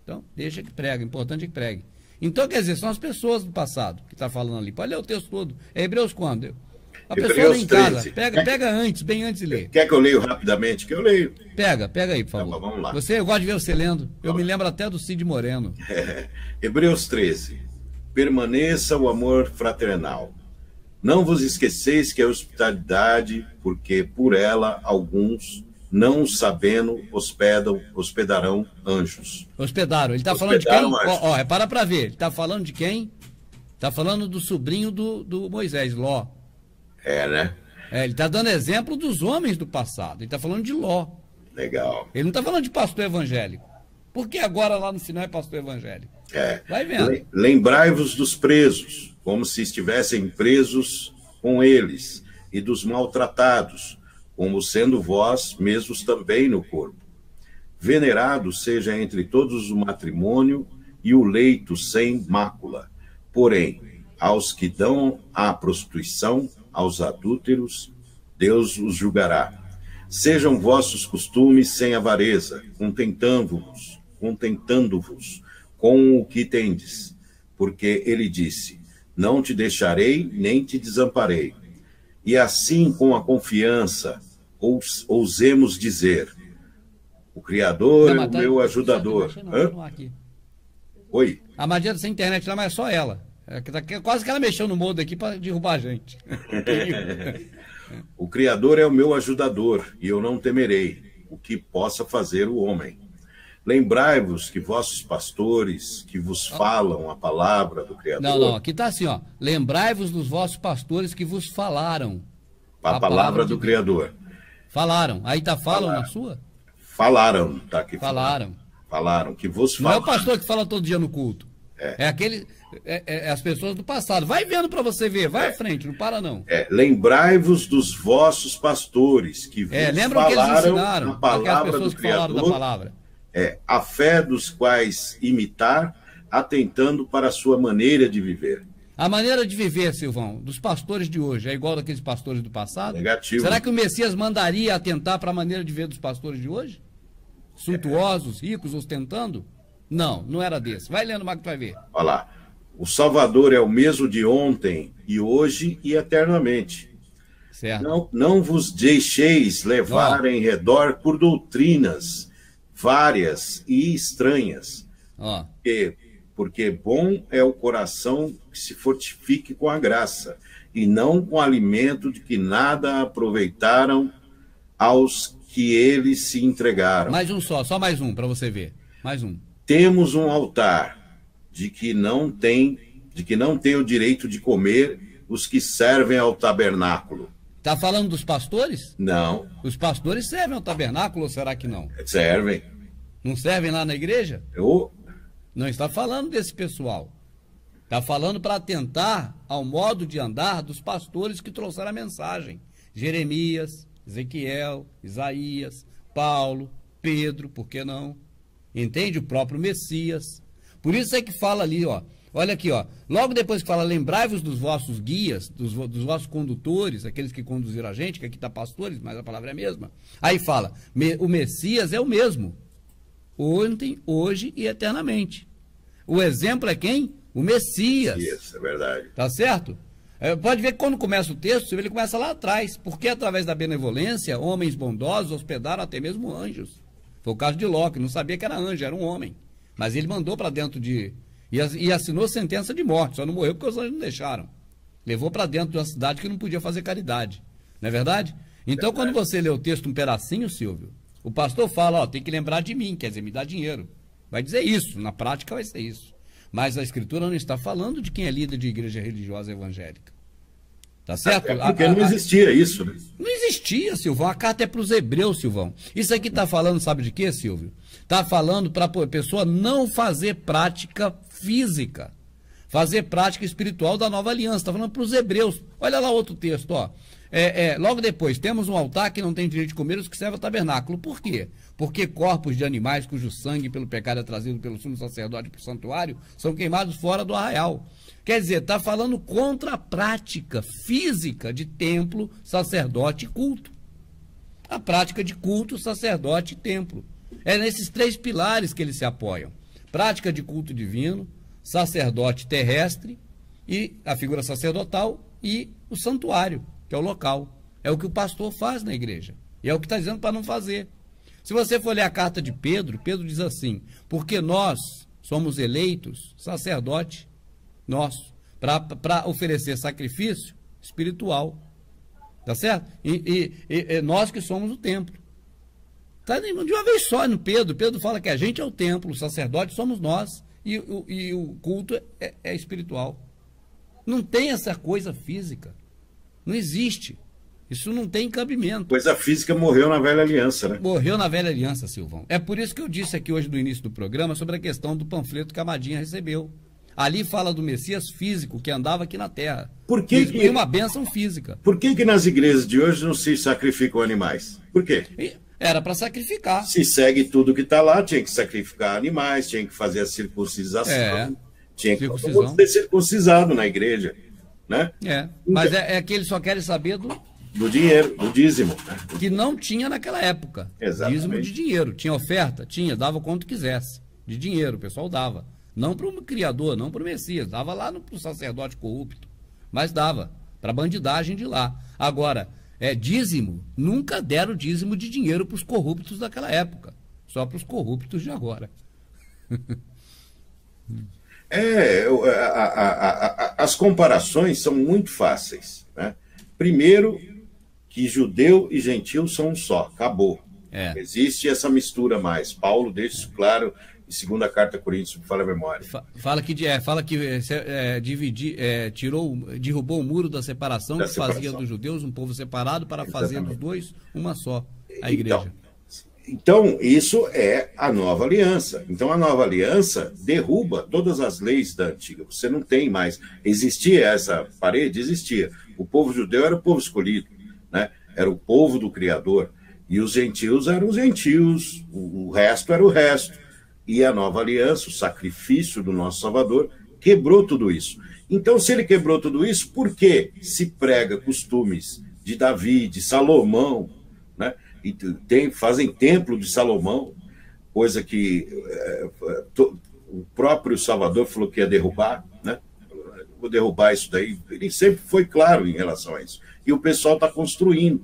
[SPEAKER 1] Então, deixa que pregue, importante é que pregue. Então, quer dizer, são as pessoas do passado que está falando ali. Pode ler o texto todo. É Hebreus quando? A pessoa lá em casa, pega antes, bem antes de ler.
[SPEAKER 2] Quer que eu leio rapidamente? Que eu leio.
[SPEAKER 1] Pega aí, por favor.
[SPEAKER 2] Tá bom, vamos lá.
[SPEAKER 1] Eu gosto de ver você lendo. Eu me lembro até do Cid Moreno.
[SPEAKER 2] Hebreus 13. Permaneça o amor fraternal. Não vos esqueceis que a hospitalidade, porque por ela alguns, não sabendo, hospedarão anjos.
[SPEAKER 1] Hospedaram. Ele está falando de quem? Repara para ver. Ele está falando de quem? Está falando do sobrinho do Moisés, Ló.
[SPEAKER 2] Né?
[SPEAKER 1] Ele está dando exemplo dos homens do passado. Ele está falando de Ló.
[SPEAKER 2] Legal.
[SPEAKER 1] Ele não está falando de pastor evangélico. Por que agora lá no final é pastor evangélico? Vai vendo.
[SPEAKER 2] Lembrai-vos dos presos, como se estivessem presos com eles, e dos maltratados, como sendo vós mesmos também no corpo. Venerado seja entre todos o matrimônio e o leito sem mácula. Porém, aos que dão à prostituição, aos adúlteros, Deus os julgará. Sejam vossos costumes sem avareza, contentando-vos com o que tendes, porque ele disse, não te deixarei, nem te desamparei. E assim, com a confiança, ousemos dizer, o Criador é o meu ajudador. Oi?
[SPEAKER 1] A Madia sem internet lá, mas é só ela. Quase que ela mexeu no molde aqui para derrubar a gente.
[SPEAKER 2] O Criador é o meu ajudador, e eu não temerei o que possa fazer o homem. Lembrai-vos que vossos pastores que vos falam a palavra do Criador...
[SPEAKER 1] Não, aqui está assim, ó. Lembrai-vos dos vossos pastores que vos falaram
[SPEAKER 2] a palavra do Criador.
[SPEAKER 1] Falaram. Aí está falam na sua?
[SPEAKER 2] Falaram, está aqui.
[SPEAKER 1] Falaram.
[SPEAKER 2] Falaram que vos
[SPEAKER 1] Não
[SPEAKER 2] falaram.
[SPEAKER 1] é o pastor que fala todo dia no culto. É as pessoas do passado. Vai vendo para você ver, vai à frente, não para não.
[SPEAKER 2] Lembrai-vos dos vossos pastores que vos
[SPEAKER 1] lembram que eles ensinaram,
[SPEAKER 2] a palavra
[SPEAKER 1] pessoas
[SPEAKER 2] do
[SPEAKER 1] que falaram da
[SPEAKER 2] Criador,
[SPEAKER 1] palavra.
[SPEAKER 2] A fé dos quais imitar, atentando para a sua maneira de viver.
[SPEAKER 1] A maneira de viver, Silvão, dos pastores de hoje é igual daqueles pastores do passado?
[SPEAKER 2] Negativo.
[SPEAKER 1] Será que o Messias mandaria atentar para a maneira de viver dos pastores de hoje? Suntuosos, ricos, ostentando? Não, não era desse. Vai lendo, Marco, tu vai ver.
[SPEAKER 2] Olha lá. O Salvador é o mesmo de ontem, e hoje e eternamente.
[SPEAKER 1] Certo.
[SPEAKER 2] Não vos deixeis levar em redor por doutrinas várias e estranhas. Porque bom é o coração que se fortifique com a graça, e não com alimento de que nada aproveitaram aos que eles se entregaram.
[SPEAKER 1] Mais um só mais um para você ver. Mais um.
[SPEAKER 2] Temos um altar de que não tem o direito de comer os que servem ao tabernáculo.
[SPEAKER 1] Está falando dos pastores?
[SPEAKER 2] Não.
[SPEAKER 1] Os pastores servem ao tabernáculo ou será que não?
[SPEAKER 2] Servem.
[SPEAKER 1] Não servem lá na igreja? Não está falando desse pessoal. Está falando para atentar ao modo de andar dos pastores que trouxeram a mensagem. Jeremias, Ezequiel, Isaías, Paulo, Pedro, por que não? Entende? O próprio Messias. Por isso é que fala ali, olha aqui, logo depois que fala, lembrai-vos dos vossos guias, dos vossos condutores, aqueles que conduziram a gente, que aqui está pastores, mas a palavra é a mesma. Aí fala, o Messias é o mesmo, ontem, hoje e eternamente. O exemplo é quem? O Messias.
[SPEAKER 2] Isso, é verdade.
[SPEAKER 1] Tá certo? Pode ver que quando começa o texto, ele começa lá atrás, porque através da benevolência, homens bondosos hospedaram até mesmo anjos. Foi o caso de Ló, que não sabia que era anjo, era um homem. Mas ele mandou para dentro de... E assinou sentença de morte, só não morreu porque os anjos não deixaram. Levou para dentro de uma cidade que não podia fazer caridade. Não é verdade? Então, quando você lê o texto um pedacinho, Silvio, o pastor fala, tem que lembrar de mim, quer dizer, me dá dinheiro. Vai dizer isso, na prática vai ser isso. Mas a Escritura não está falando de quem é líder de igreja religiosa evangélica. Tá certo?
[SPEAKER 2] Porque não existia isso, né?
[SPEAKER 1] Não existia, Silvão. A carta é para os hebreus, Silvão. Isso aqui está falando, sabe de quê, Silvio? Está falando para a pessoa não fazer prática física, fazer prática espiritual da nova aliança. Está falando para os hebreus. Olha lá outro texto, logo depois, temos um altar que não tem direito de comer os que servem ao tabernáculo. Por quê? Porque corpos de animais cujo sangue pelo pecado é trazido pelo sumo sacerdote para o santuário são queimados fora do arraial. Quer dizer, está falando contra a prática física de templo, sacerdote e culto. A prática de culto, sacerdote e templo. É nesses três pilares que eles se apoiam. Prática de culto divino, sacerdote terrestre, e a figura sacerdotal, e o santuário, que é o local. É o que o pastor faz na igreja. E é o que está dizendo para não fazer. Se você for ler a carta de Pedro, Pedro diz assim, porque nós somos eleitos, sacerdote nosso, para oferecer sacrifício espiritual. Tá certo? E nós que somos o templo. Tá de uma vez só no Pedro. Pedro fala que a gente é o templo, o sacerdote somos nós, e o culto é espiritual. Não tem essa coisa física. Não existe. Isso não tem cabimento.
[SPEAKER 2] Coisa física morreu na velha aliança, né?
[SPEAKER 1] Morreu na velha aliança, Silvão. É por isso que eu disse aqui hoje no início do programa sobre a questão do panfleto que a Madinha recebeu. Ali fala do Messias físico que andava aqui na terra. E uma bênção física.
[SPEAKER 2] Por que nas igrejas de hoje não se sacrificam animais? Por quê?
[SPEAKER 1] Era para sacrificar.
[SPEAKER 2] Se segue tudo que está lá, tinha que sacrificar animais, tinha que fazer a circuncisação. Tinha que ser circuncisado na igreja. Né?
[SPEAKER 1] Mas é que eles só querem saber
[SPEAKER 2] do dinheiro, do dízimo.
[SPEAKER 1] Que não tinha naquela época.
[SPEAKER 2] Exatamente.
[SPEAKER 1] Dízimo de dinheiro. Tinha oferta? Tinha, dava quanto quisesse. De dinheiro, o pessoal dava. Não para o Criador, não para o Messias. Dava lá para o sacerdote corrupto. Mas dava. Para a bandidagem de lá. Agora, dízimo. Nunca deram dízimo de dinheiro para os corruptos daquela época. Só para os corruptos de agora.
[SPEAKER 2] As comparações são muito fáceis. Né? Primeiro, que judeu e gentil são um só. Acabou. Existe essa mistura mais. Paulo deixa isso claro em 2ª carta a Coríntios, me fala a memória.
[SPEAKER 1] Fala que derrubou o muro da separação que fazia dos judeus um povo separado para fazer dos dois uma só, a igreja.
[SPEAKER 2] Então, isso é a nova aliança. Então, a nova aliança derruba todas as leis da antiga. Você não tem mais. Existia essa parede? Existia. O povo judeu era o povo escolhido, né? Era o povo do Criador. E os gentios eram os gentios, o resto era o resto. E a nova aliança, o sacrifício do nosso Salvador, quebrou tudo isso. Então, se ele quebrou tudo isso, por que se prega costumes de Davi, de Salomão, né? E fazem templo de Salomão, coisa que o próprio Salvador falou que ia derrubar, né? Vou derrubar isso daí. Ele sempre foi claro em relação a isso. E o pessoal está construindo.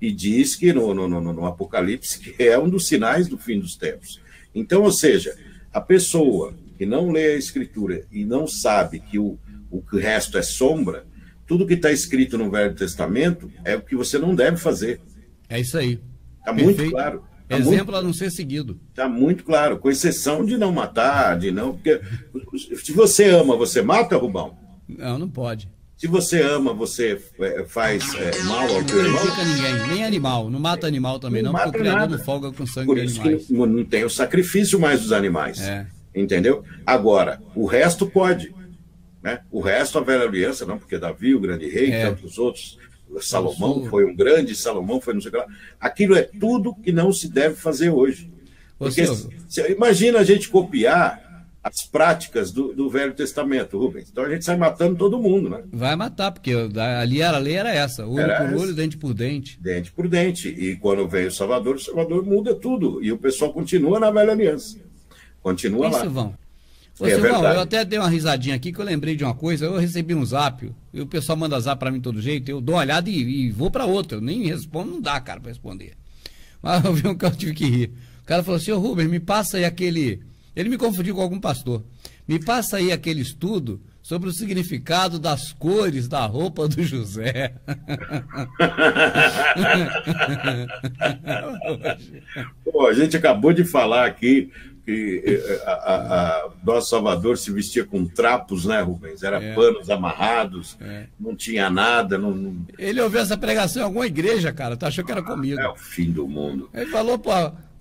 [SPEAKER 2] E diz que no Apocalipse que é um dos sinais do fim dos tempos. Então, ou seja, a pessoa que não lê a Escritura e não sabe que o resto é sombra, tudo que está escrito no Velho Testamento é o que você não deve fazer.
[SPEAKER 1] É isso aí.
[SPEAKER 2] Está muito claro.
[SPEAKER 1] Exemplo a não ser seguido.
[SPEAKER 2] Está muito claro, com exceção de não matar, de não... Porque se você ama, você mata, Rubão?
[SPEAKER 1] Não, não pode.
[SPEAKER 2] Se você ama, você faz mal ao teu irmão?
[SPEAKER 1] Não prejudica ninguém, nem animal. Não mata animal também, não, porque o Criador não folga com sangue de animais.
[SPEAKER 2] Por isso que não tem o sacrifício mais dos animais. Entendeu? Agora, o resto pode. Né? O resto, a velha aliança, não, porque Davi, o grande rei, tantos outros... Salomão foi um grande, Salomão foi não sei o que lá. Aquilo é tudo que não se deve fazer hoje. Porque imagina a gente copiar as práticas do Velho Testamento, Rubens. Então a gente sai matando todo mundo, né?
[SPEAKER 1] Vai matar, porque ali a lei era essa, olho por olho, dente por dente.
[SPEAKER 2] Dente por dente. E quando vem o Salvador muda tudo. E o pessoal continua na velha aliança. Continua lá.
[SPEAKER 1] Silvão. Silvão, eu até dei uma risadinha aqui que eu lembrei de uma coisa. Eu recebi um zap, e o pessoal manda zap pra mim de todo jeito, eu dou uma olhada e vou pra outra. Eu nem respondo, não dá, cara, pra responder. Mas eu vi um que eu tive que rir. O cara falou assim: ô Rubens, me passa aí aquele... Ele me confundiu com algum pastor. Me passa aí aquele estudo sobre o significado das cores da roupa do José.
[SPEAKER 2] Pô, a gente acabou de falar aqui que nosso Salvador se vestia com trapos, né, Rubens? Era panos amarrados, não tinha nada. Não...
[SPEAKER 1] Ele ouviu essa pregação em alguma igreja, cara, tu achou que era comigo.
[SPEAKER 2] É o fim do mundo.
[SPEAKER 1] Ele falou, pô,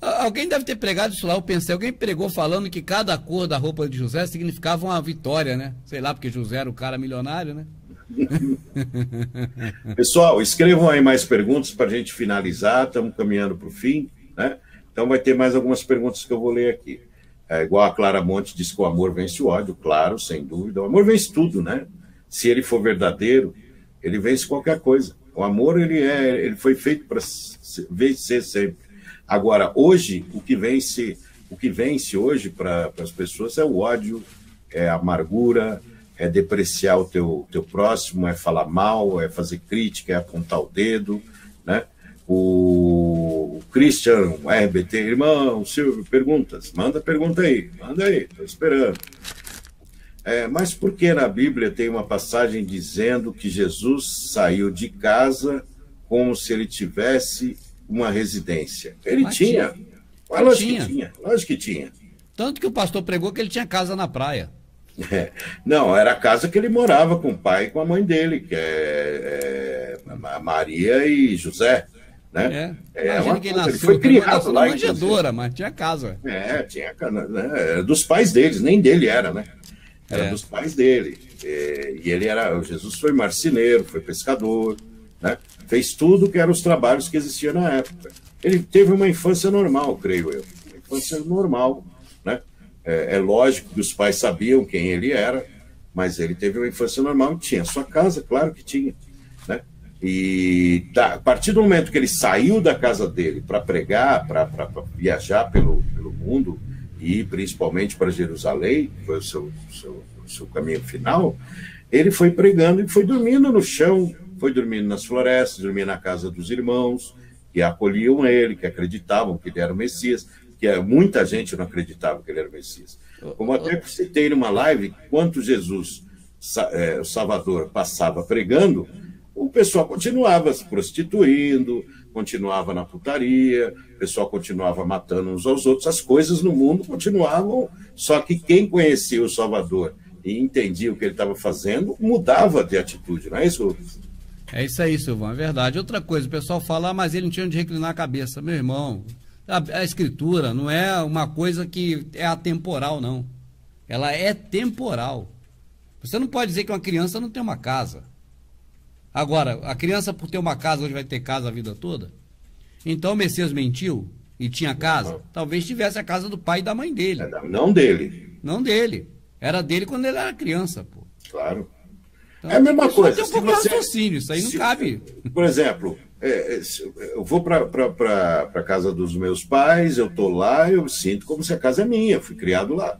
[SPEAKER 1] alguém deve ter pregado isso lá, eu pensei, alguém pregou falando que cada cor da roupa de José significava uma vitória, né? Sei lá, porque José era o cara milionário, né?
[SPEAKER 2] Pessoal, escrevam aí mais perguntas para a gente finalizar, estamos caminhando para o fim, né? Então vai ter mais algumas perguntas que eu vou ler aqui. Igual a Clara Monte disse que o amor vence o ódio, claro, sem dúvida. O amor vence tudo, né? Se ele for verdadeiro, ele vence qualquer coisa. O amor, ele foi feito para vencer sempre. Agora, hoje, o que vence hoje para as pessoas é o ódio, é a amargura, é depreciar o teu próximo, é falar mal, é fazer crítica, é apontar o dedo, né? O Christian, o RBT, irmão, Silvio, perguntas. Manda pergunta aí, estou esperando. Mas por que na Bíblia tem uma passagem dizendo que Jesus saiu de casa como se ele tivesse uma residência? Ele tinha. Lógico que tinha.
[SPEAKER 1] Tanto que o pastor pregou que ele tinha casa na praia.
[SPEAKER 2] Não, era a casa que ele morava com o pai e com a mãe dele, que é Maria e José. Né?
[SPEAKER 1] Imagina quem nasceu,
[SPEAKER 2] ele foi criado lá,
[SPEAKER 1] manjedoura, mas tinha casa.
[SPEAKER 2] Tinha casa, né? Era dos pais deles, nem dele era, né? Era dos pais dele. E ele Jesus foi marceneiro, foi pescador, né? Fez tudo que eram os trabalhos que existiam na época. Ele teve uma infância normal, creio eu. Uma infância normal, né? É lógico que os pais sabiam quem ele era, mas ele teve uma infância normal e tinha sua casa, claro que tinha, né? E a partir do momento que ele saiu da casa dele para pregar, para viajar pelo mundo e principalmente para Jerusalém, que foi o seu caminho final, ele foi pregando e foi dormindo no chão, foi dormindo nas florestas, dormia na casa dos irmãos que acolhiam ele, que acreditavam que ele era o Messias, que muita gente não acreditava que ele era o Messias. Como até citei numa live, enquanto Jesus, o Salvador, passava pregando, o pessoal continuava se prostituindo, continuava na putaria, o pessoal continuava matando uns aos outros, as coisas no mundo continuavam, só que quem conhecia o Salvador e entendia o que ele estava fazendo, mudava de atitude, não é isso?
[SPEAKER 1] É isso aí, Silvão, é verdade. Outra coisa, o pessoal fala, mas ele não tinha onde reclinar a cabeça. Meu irmão, A escritura não é uma coisa que é atemporal, não. Ela é temporal. Você não pode dizer que uma criança não tem uma casa. Agora, a criança, por ter uma casa, hoje vai ter casa a vida toda? Então o Messias mentiu e tinha casa? Talvez tivesse a casa do pai e da mãe dele.
[SPEAKER 2] Não dele.
[SPEAKER 1] Não dele. Era dele quando ele era criança, pô.
[SPEAKER 2] Claro.
[SPEAKER 1] Então,
[SPEAKER 2] é a mesma coisa.
[SPEAKER 1] Tem um pouco de raciocínio, isso aí não cabe.
[SPEAKER 2] Por exemplo, eu vou para a casa dos meus pais, eu estou lá, eu sinto como se a casa é minha, fui criado lá.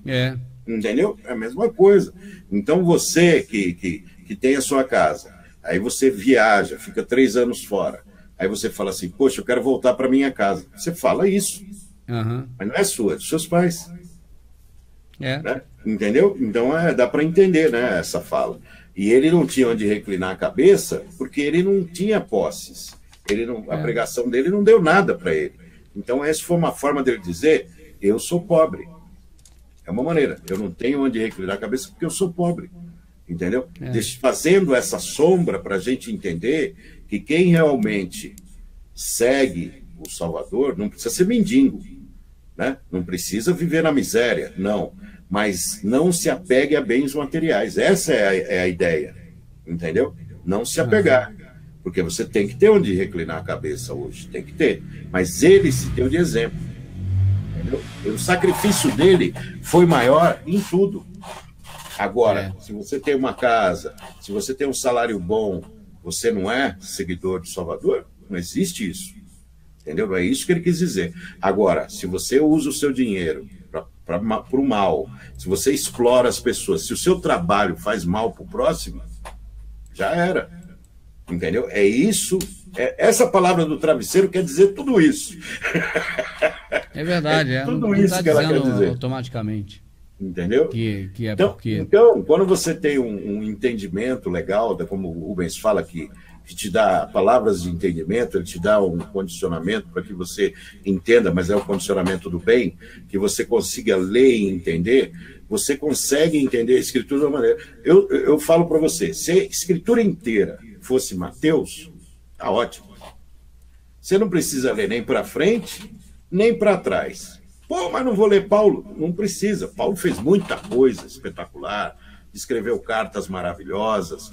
[SPEAKER 2] Entendeu? É a mesma coisa. Então você que tem a sua casa, aí você viaja, fica 3 anos fora, aí você fala assim, poxa, eu quero voltar para minha casa. Você fala isso. Mas não é sua, é dos seus pais. Né? Entendeu? Então dá para entender, né, essa fala. E ele não tinha onde reclinar a cabeça porque ele não tinha posses. A pregação dele não deu nada para ele. Então essa foi uma forma dele dizer, eu sou pobre. É uma maneira, eu não tenho onde reclinar a cabeça porque eu sou pobre. Entendeu? Fazendo essa sombra para a gente entender que quem realmente segue o Salvador não precisa ser mendigo, né? Não precisa viver na miséria, não. Mas não se apegue a bens materiais. Essa é a ideia, entendeu? Não se apegar, porque você tem que ter onde reclinar a cabeça hoje, tem que ter. Mas ele se deu de exemplo, entendeu? O sacrifício dele foi maior em tudo. Agora, se você tem uma casa, se você tem um salário bom, você não é seguidor do Salvador? Não existe isso, entendeu? É isso que ele quis dizer. Agora, se você usa o seu dinheiro para o mal, se você explora as pessoas, se o seu trabalho faz mal para o próximo, já era. Entendeu? É isso. Essa palavra do travesseiro quer dizer tudo isso.
[SPEAKER 1] É verdade.
[SPEAKER 2] Tudo isso que ela quer dizer.
[SPEAKER 1] Automaticamente.
[SPEAKER 2] Entendeu?
[SPEAKER 1] Que é
[SPEAKER 2] então,
[SPEAKER 1] porque...
[SPEAKER 2] então, quando você tem um entendimento legal, como o Rubens fala que te dá palavras de entendimento, ele te dá um condicionamento para que você entenda, mas é o condicionamento do bem, que você consiga ler e entender, você consegue entender a Escritura de uma maneira. Eu falo para você, se a Escritura inteira fosse Mateus, tá ótimo. Você não precisa ler nem para frente, nem para trás. Pô, mas não vou ler Paulo. Não precisa. Paulo fez muita coisa espetacular, escreveu cartas maravilhosas,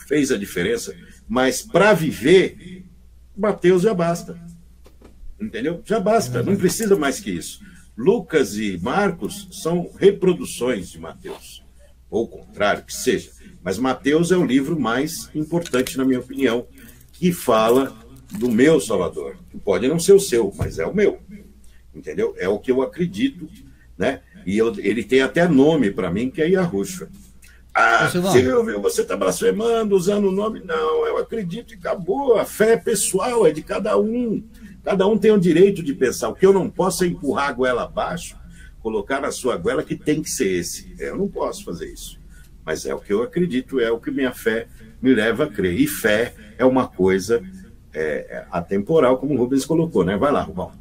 [SPEAKER 2] fez a diferença, mas para viver, Mateus já basta. Entendeu? Já basta, não precisa mais que isso. Lucas e Marcos são reproduções de Mateus, ou o contrário, que seja. Mas Mateus é o livro mais importante, na minha opinião, que fala do meu Salvador. Que pode não ser o seu, mas é o meu. Entendeu? É o que eu acredito, né? E ele tem até nome para mim, que é Yahushua. Ah, Silvio, você está blasfemando, usando o nome. Não, eu acredito e acabou. A fé é pessoal, é de cada um. Cada um tem o direito de pensar. O que eu não posso é empurrar a goela abaixo, colocar na sua goela que tem que ser esse. Eu não posso fazer isso. Mas é o que eu acredito, é o que minha fé me leva a crer. E fé é uma coisa atemporal, como o Rubens colocou, né? Vai lá, Rubão.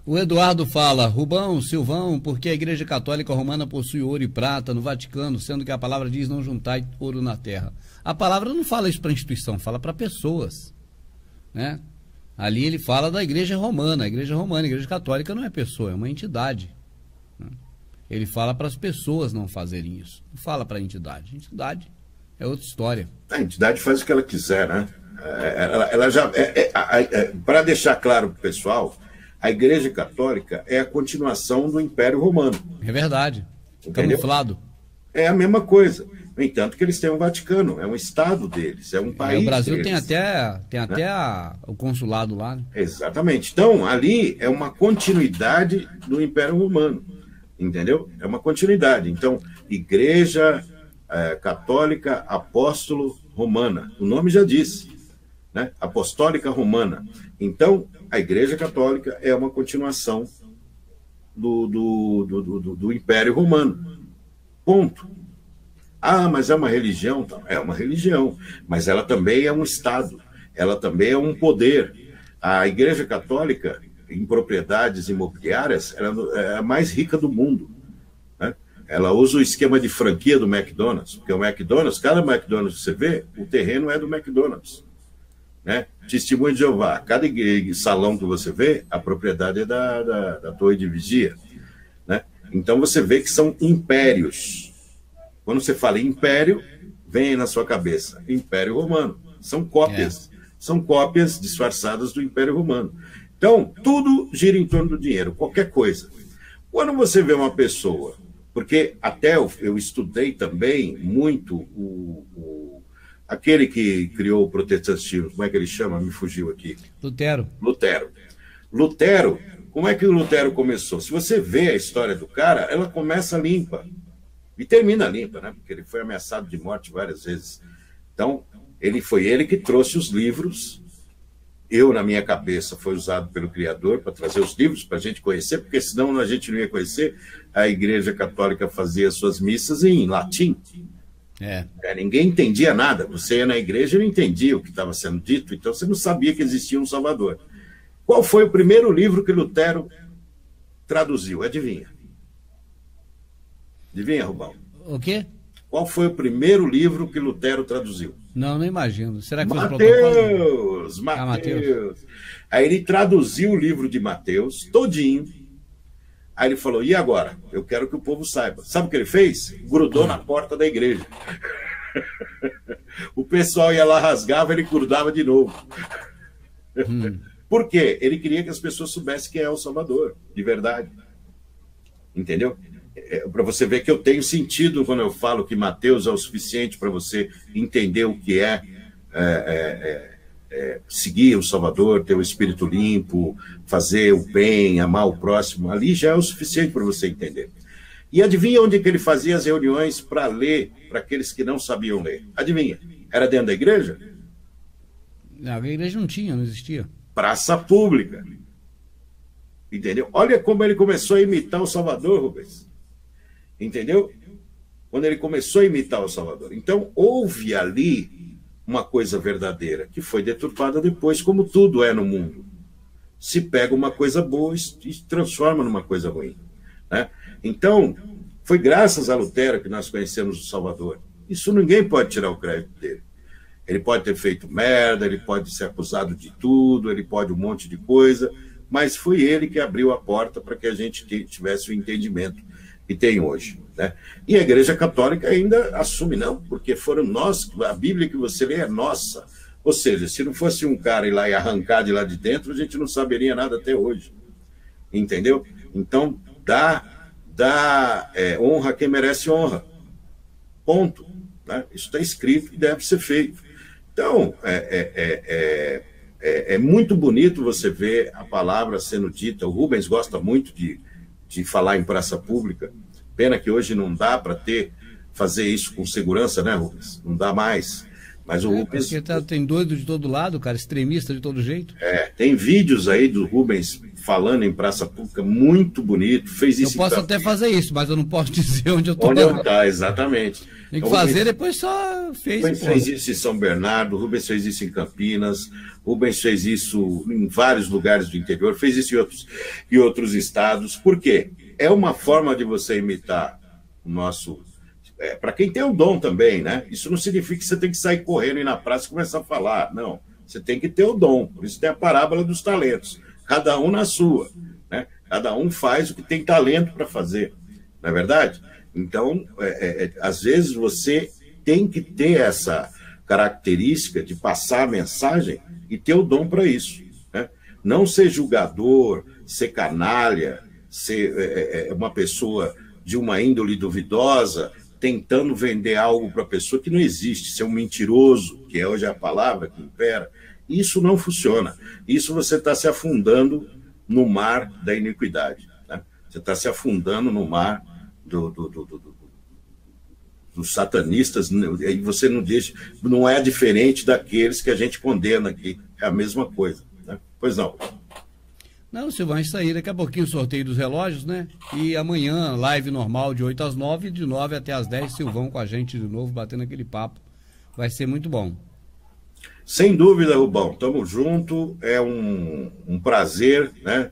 [SPEAKER 1] O Eduardo fala, Rubão, Silvão, porque a Igreja Católica Romana possui ouro e prata no Vaticano, sendo que a palavra diz não juntai ouro na terra. A palavra não fala isso para instituição, fala para pessoas, né? Ali ele fala da Igreja Romana, a Igreja Católica não é pessoa, é uma entidade, né? Ele fala para as pessoas não fazerem isso, não fala para a entidade. A entidade é outra história.
[SPEAKER 2] A entidade faz o que ela quiser, né? Ela já para deixar claro para o pessoal, a Igreja Católica é a continuação do Império Romano.
[SPEAKER 1] É verdade. Camuflado.
[SPEAKER 2] É a mesma coisa. No entanto que eles têm um Vaticano, é um estado deles, é um país.
[SPEAKER 1] O Brasil
[SPEAKER 2] deles,
[SPEAKER 1] tem até o consulado lá, né?
[SPEAKER 2] Exatamente. Então, ali é uma continuidade do Império Romano. Entendeu? É uma continuidade. Então, Igreja Católica Apóstolo Romana. O nome já diz, né? Apostólica Romana. Então, a Igreja Católica é uma continuação do Império Romano. Ponto. Ah, mas é uma religião? É uma religião, mas ela também é um Estado, ela também é um poder. A Igreja Católica, em propriedades imobiliárias, ela é a mais rica do mundo, né? Ela usa o esquema de franquia do McDonald's, porque o McDonald's, cada McDonald's que você vê, o terreno é do McDonald's. né? Testemunho de Jeová, cada salão que você vê, a propriedade é da torre de vigia, né? Então você vê que são impérios. Quando você fala império, vem na sua cabeça Império Romano. São cópias. São cópias disfarçadas do Império Romano. Então, tudo gira em torno do dinheiro, qualquer coisa. Quando você vê uma pessoa, porque até eu estudei também muito aquele que criou o protestantismo, como é que ele chama? Me fugiu aqui. Lutero, como é que o Lutero começou? Se você vê a história do cara, ela começa limpa e termina limpa, né? Porque ele foi ameaçado de morte várias vezes. Então, foi ele que trouxe os livros. Eu, na minha cabeça, foi usado pelo Criador para trazer os livros para a gente conhecer, porque senão a gente não ia conhecer. A Igreja Católica fazia suas missas em latim. Ninguém entendia nada. Você ia na igreja e não entendia o que estava sendo dito, então você não sabia que existia um Salvador. Qual foi o primeiro livro que Lutero traduziu? Adivinha? Adivinha, Rubão?
[SPEAKER 1] O quê?
[SPEAKER 2] Qual foi o primeiro livro que Lutero traduziu?
[SPEAKER 1] Não imagino. Será que foi
[SPEAKER 2] Mateus. Aí ele traduziu o livro de Mateus todinho. Aí ele falou, e agora? Eu quero que o povo saiba. Sabe o que ele fez? Grudou na porta da igreja. O pessoal ia lá, rasgava, ele grudava de novo. Por quê? Ele queria que as pessoas soubessem quem é o Salvador, de verdade. Entendeu? Para você ver que eu tenho sentido quando eu falo que Mateus é o suficiente para você entender o que é seguir o Salvador, ter o espírito limpo, fazer o bem, amar o próximo. Ali já é o suficiente para você entender. E adivinha onde que ele fazia as reuniões para ler para aqueles que não sabiam ler? Adivinha? Era dentro da igreja?
[SPEAKER 1] Não, a igreja não existia.
[SPEAKER 2] Praça pública. Entendeu? Olha como ele começou a imitar o Salvador, Rubens. Entendeu? Quando ele começou a imitar o Salvador. Então, houve ali uma coisa verdadeira, que foi deturpada depois, como tudo é no mundo. Se pega uma coisa boa e transforma numa coisa ruim, né? Então, foi graças a Lutero que nós conhecemos o Salvador. Isso ninguém pode tirar o crédito dele. Ele pode ter feito merda, ele pode ser acusado de tudo, ele pode um monte de coisa, mas foi ele que abriu a porta para que a gente tivesse o entendimento que tem hoje, né? E a Igreja Católica ainda assume, não, porque foram nós, a Bíblia que você lê é nossa. Ou seja, se não fosse um cara ir lá e arrancar de lá de dentro, a gente não saberia nada até hoje. Entendeu? Então, dá honra a quem merece honra. Ponto. Né? Isso está escrito e deve ser feito. Então, é muito bonito você ver a palavra sendo dita. O Rubens gosta muito de falar em praça pública. Pena que hoje não dá para fazer isso com segurança, né, Rubens? Não dá mais. Mas o Rubens...
[SPEAKER 1] Porque tem doido de todo lado, cara, extremista de todo jeito.
[SPEAKER 2] Tem vídeos aí do Rubens falando em praça pública, muito bonito. Fez isso.
[SPEAKER 1] Eu posso até fazer isso, mas eu não posso dizer onde eu estou.
[SPEAKER 2] Onde eu tá, exatamente.
[SPEAKER 1] Tem que fazer, depois só fez.
[SPEAKER 2] Rubens fez isso em São Bernardo, Rubens fez isso em Campinas, Rubens fez isso em vários lugares do interior, fez isso em outros estados. Por quê? É uma forma de você imitar o nosso... para quem tem o dom também, né? Isso não significa que você tem que sair correndo e ir na praça e começar a falar. Não, você tem que ter o dom. Por isso tem a parábola dos talentos. Cada um na sua, né? Cada um faz o que tem talento para fazer. Não é verdade? Então, às vezes você tem que ter essa característica de passar a mensagem e ter o dom para isso, né? Não ser julgador, ser canalha, ser uma pessoa de uma índole duvidosa, tentando vender algo para a pessoa que não existe, ser um mentiroso, que hoje é a palavra que impera. Isso não funciona. Isso você está se afundando no mar da iniquidade, né? Você está se afundando no mar dos satanistas, e você não é diferente daqueles que a gente condena aqui. É a mesma coisa, né? Pois não.
[SPEAKER 1] Não, Silvão, isso aí. Daqui a pouquinho o sorteio dos relógios, né? E amanhã, live normal de 8 às 9, de 9 até às 10, Silvão com a gente de novo, batendo aquele papo. Vai ser muito bom.
[SPEAKER 2] Sem dúvida, Rubão. Tamo junto. É um prazer, né?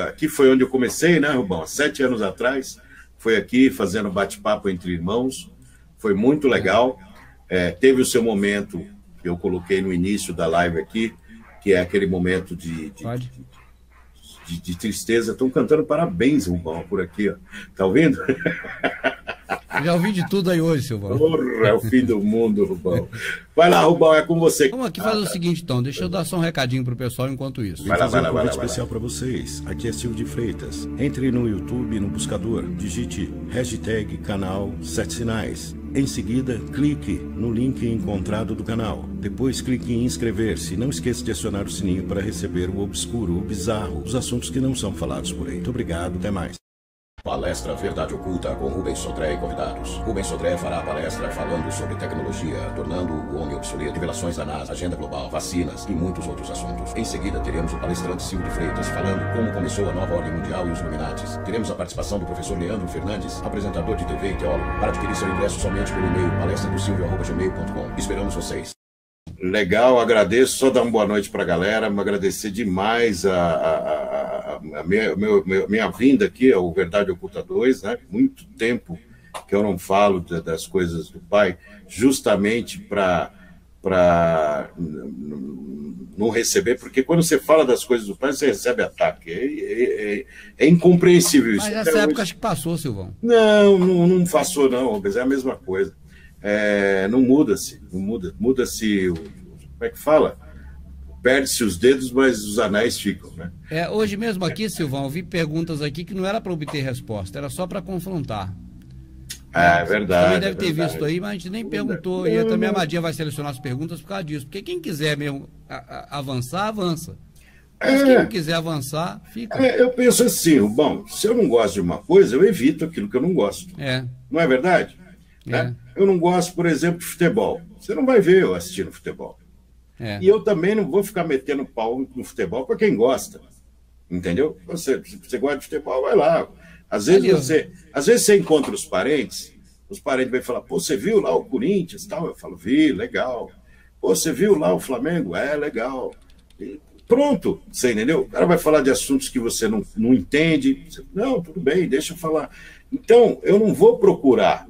[SPEAKER 2] Aqui foi onde eu comecei, né, Rubão? Há 7 anos atrás. Foi aqui fazendo bate-papo entre irmãos. Foi muito legal. Teve o seu momento que eu coloquei no início da live aqui, que é aquele momento de tristeza. Estão cantando parabéns, Rubão, por aqui, ó. Tá ouvindo?
[SPEAKER 1] Já ouvi de tudo aí hoje, Silvão.
[SPEAKER 2] Porra, é o fim do mundo, Rubão. Vai lá, Rubão, é com você.
[SPEAKER 1] Vamos aqui fazer o seguinte, então. Deixa eu dar só um recadinho pro pessoal enquanto isso.
[SPEAKER 3] Vai lá, vai lá. Especial para vocês. Aqui é Silvio de Freitas. Entre no YouTube, no buscador, digite hashtag canal 7 Sinais. Em seguida, clique no link encontrado do canal. Depois clique em inscrever-se. Não esqueça de acionar o sininho para receber o obscuro, o bizarro, os assuntos que não são falados por aí. Muito obrigado, até mais.
[SPEAKER 4] Palestra Verdade Oculta com Rubens Sodré e convidados. Rubens Sodré fará a palestra falando sobre tecnologia, tornando o homem obsoleto, revelações da NASA, agenda global, vacinas e muitos outros assuntos. Em seguida, teremos o palestrante Silvio de Freitas falando como começou a nova ordem mundial e os Illuminatis. Teremos a participação do professor Leandro Fernandes, apresentador de TV e teólogo. Para adquirir seu ingresso somente pelo e-mail palestradosilvio@gmail.com. Esperamos vocês.
[SPEAKER 2] Legal, agradeço. Só dar uma boa noite para a galera, me agradecer demais a minha vinda aqui ao Verdade Oculta 2, né? Muito tempo que eu não falo das coisas do pai, justamente para não receber, porque quando você fala das coisas do pai, você recebe ataque. É incompreensível isso.
[SPEAKER 1] Mas essa época acho que passou, Silvão.
[SPEAKER 2] Não passou, não, mas é a mesma coisa. Não muda-se, muda-se, como é que fala? Perde-se os dedos, mas os anéis ficam, né?
[SPEAKER 1] Hoje mesmo aqui, Silvão, eu vi perguntas aqui que não era para obter resposta, era só para confrontar.
[SPEAKER 2] É verdade.
[SPEAKER 1] Também deve ter visto aí, mas a gente nem perguntou. E também a Madia vai selecionar as perguntas por causa disso. Porque quem quiser mesmo avançar, avança. Mas quem não quiser avançar, fica.
[SPEAKER 2] Eu penso assim, bom, se eu não gosto de uma coisa, eu evito aquilo que eu não gosto. Não é verdade? Eu não gosto, por exemplo, de futebol. Você não vai ver eu assistindo futebol. E eu também não vou ficar metendo pau no futebol para quem gosta. Entendeu? Você gosta de futebol, vai lá. Às vezes você encontra os parentes vão falar, pô, você viu lá o Corinthians e tal? Eu falo, vi, legal. Pô, você viu lá o Flamengo? Legal. E pronto, você entendeu? O cara vai falar de assuntos que você não entende. Não, tudo bem, deixa eu falar. Então, eu não vou procurar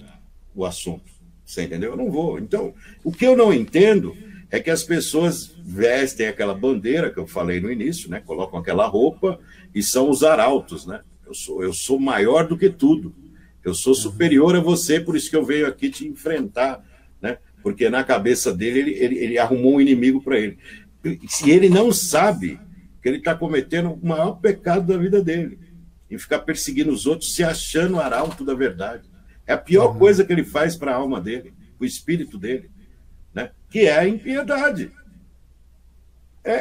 [SPEAKER 2] o assunto, você entendeu? Eu não vou. Então, o que eu não entendo é que as pessoas vestem aquela bandeira que eu falei no início, né? Colocam aquela roupa e são os arautos, né? Eu sou maior do que tudo. Eu sou superior a você, por isso que eu venho aqui te enfrentar, né? Porque na cabeça dele, ele arrumou um inimigo para ele. E ele não sabe que ele está cometendo o maior pecado da vida dele, em ficar perseguindo os outros, se achando arauto da verdade. É a pior coisa que ele faz para a alma dele, o espírito dele, né? Que é a impiedade.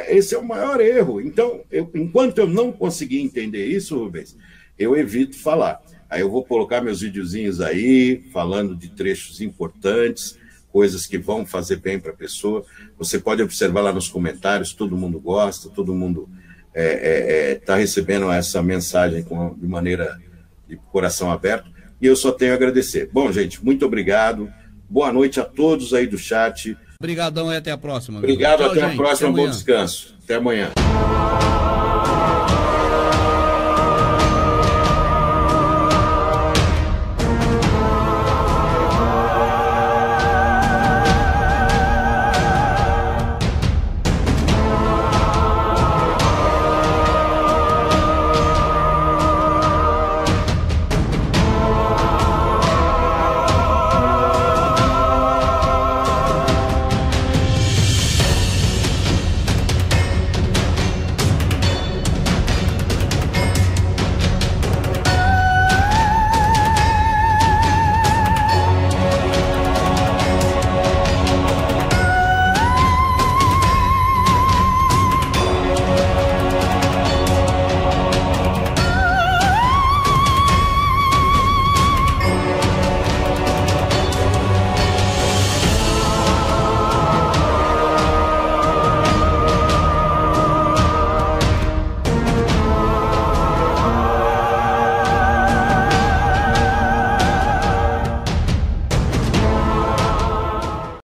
[SPEAKER 2] Esse é o maior erro. Então, enquanto eu não conseguir entender isso, Rubens, eu evito falar. Aí eu vou colocar meus videozinhos aí, falando de trechos importantes, coisas que vão fazer bem para a pessoa. Você pode observar lá nos comentários, todo mundo gosta, todo mundo está recebendo essa mensagem de maneira de coração aberto. E eu só tenho a agradecer. Bom, gente, muito obrigado. Boa noite a todos aí do chat.
[SPEAKER 1] Obrigadão e até a próxima.
[SPEAKER 2] Obrigado, até a próxima. Bom descanso. Até amanhã.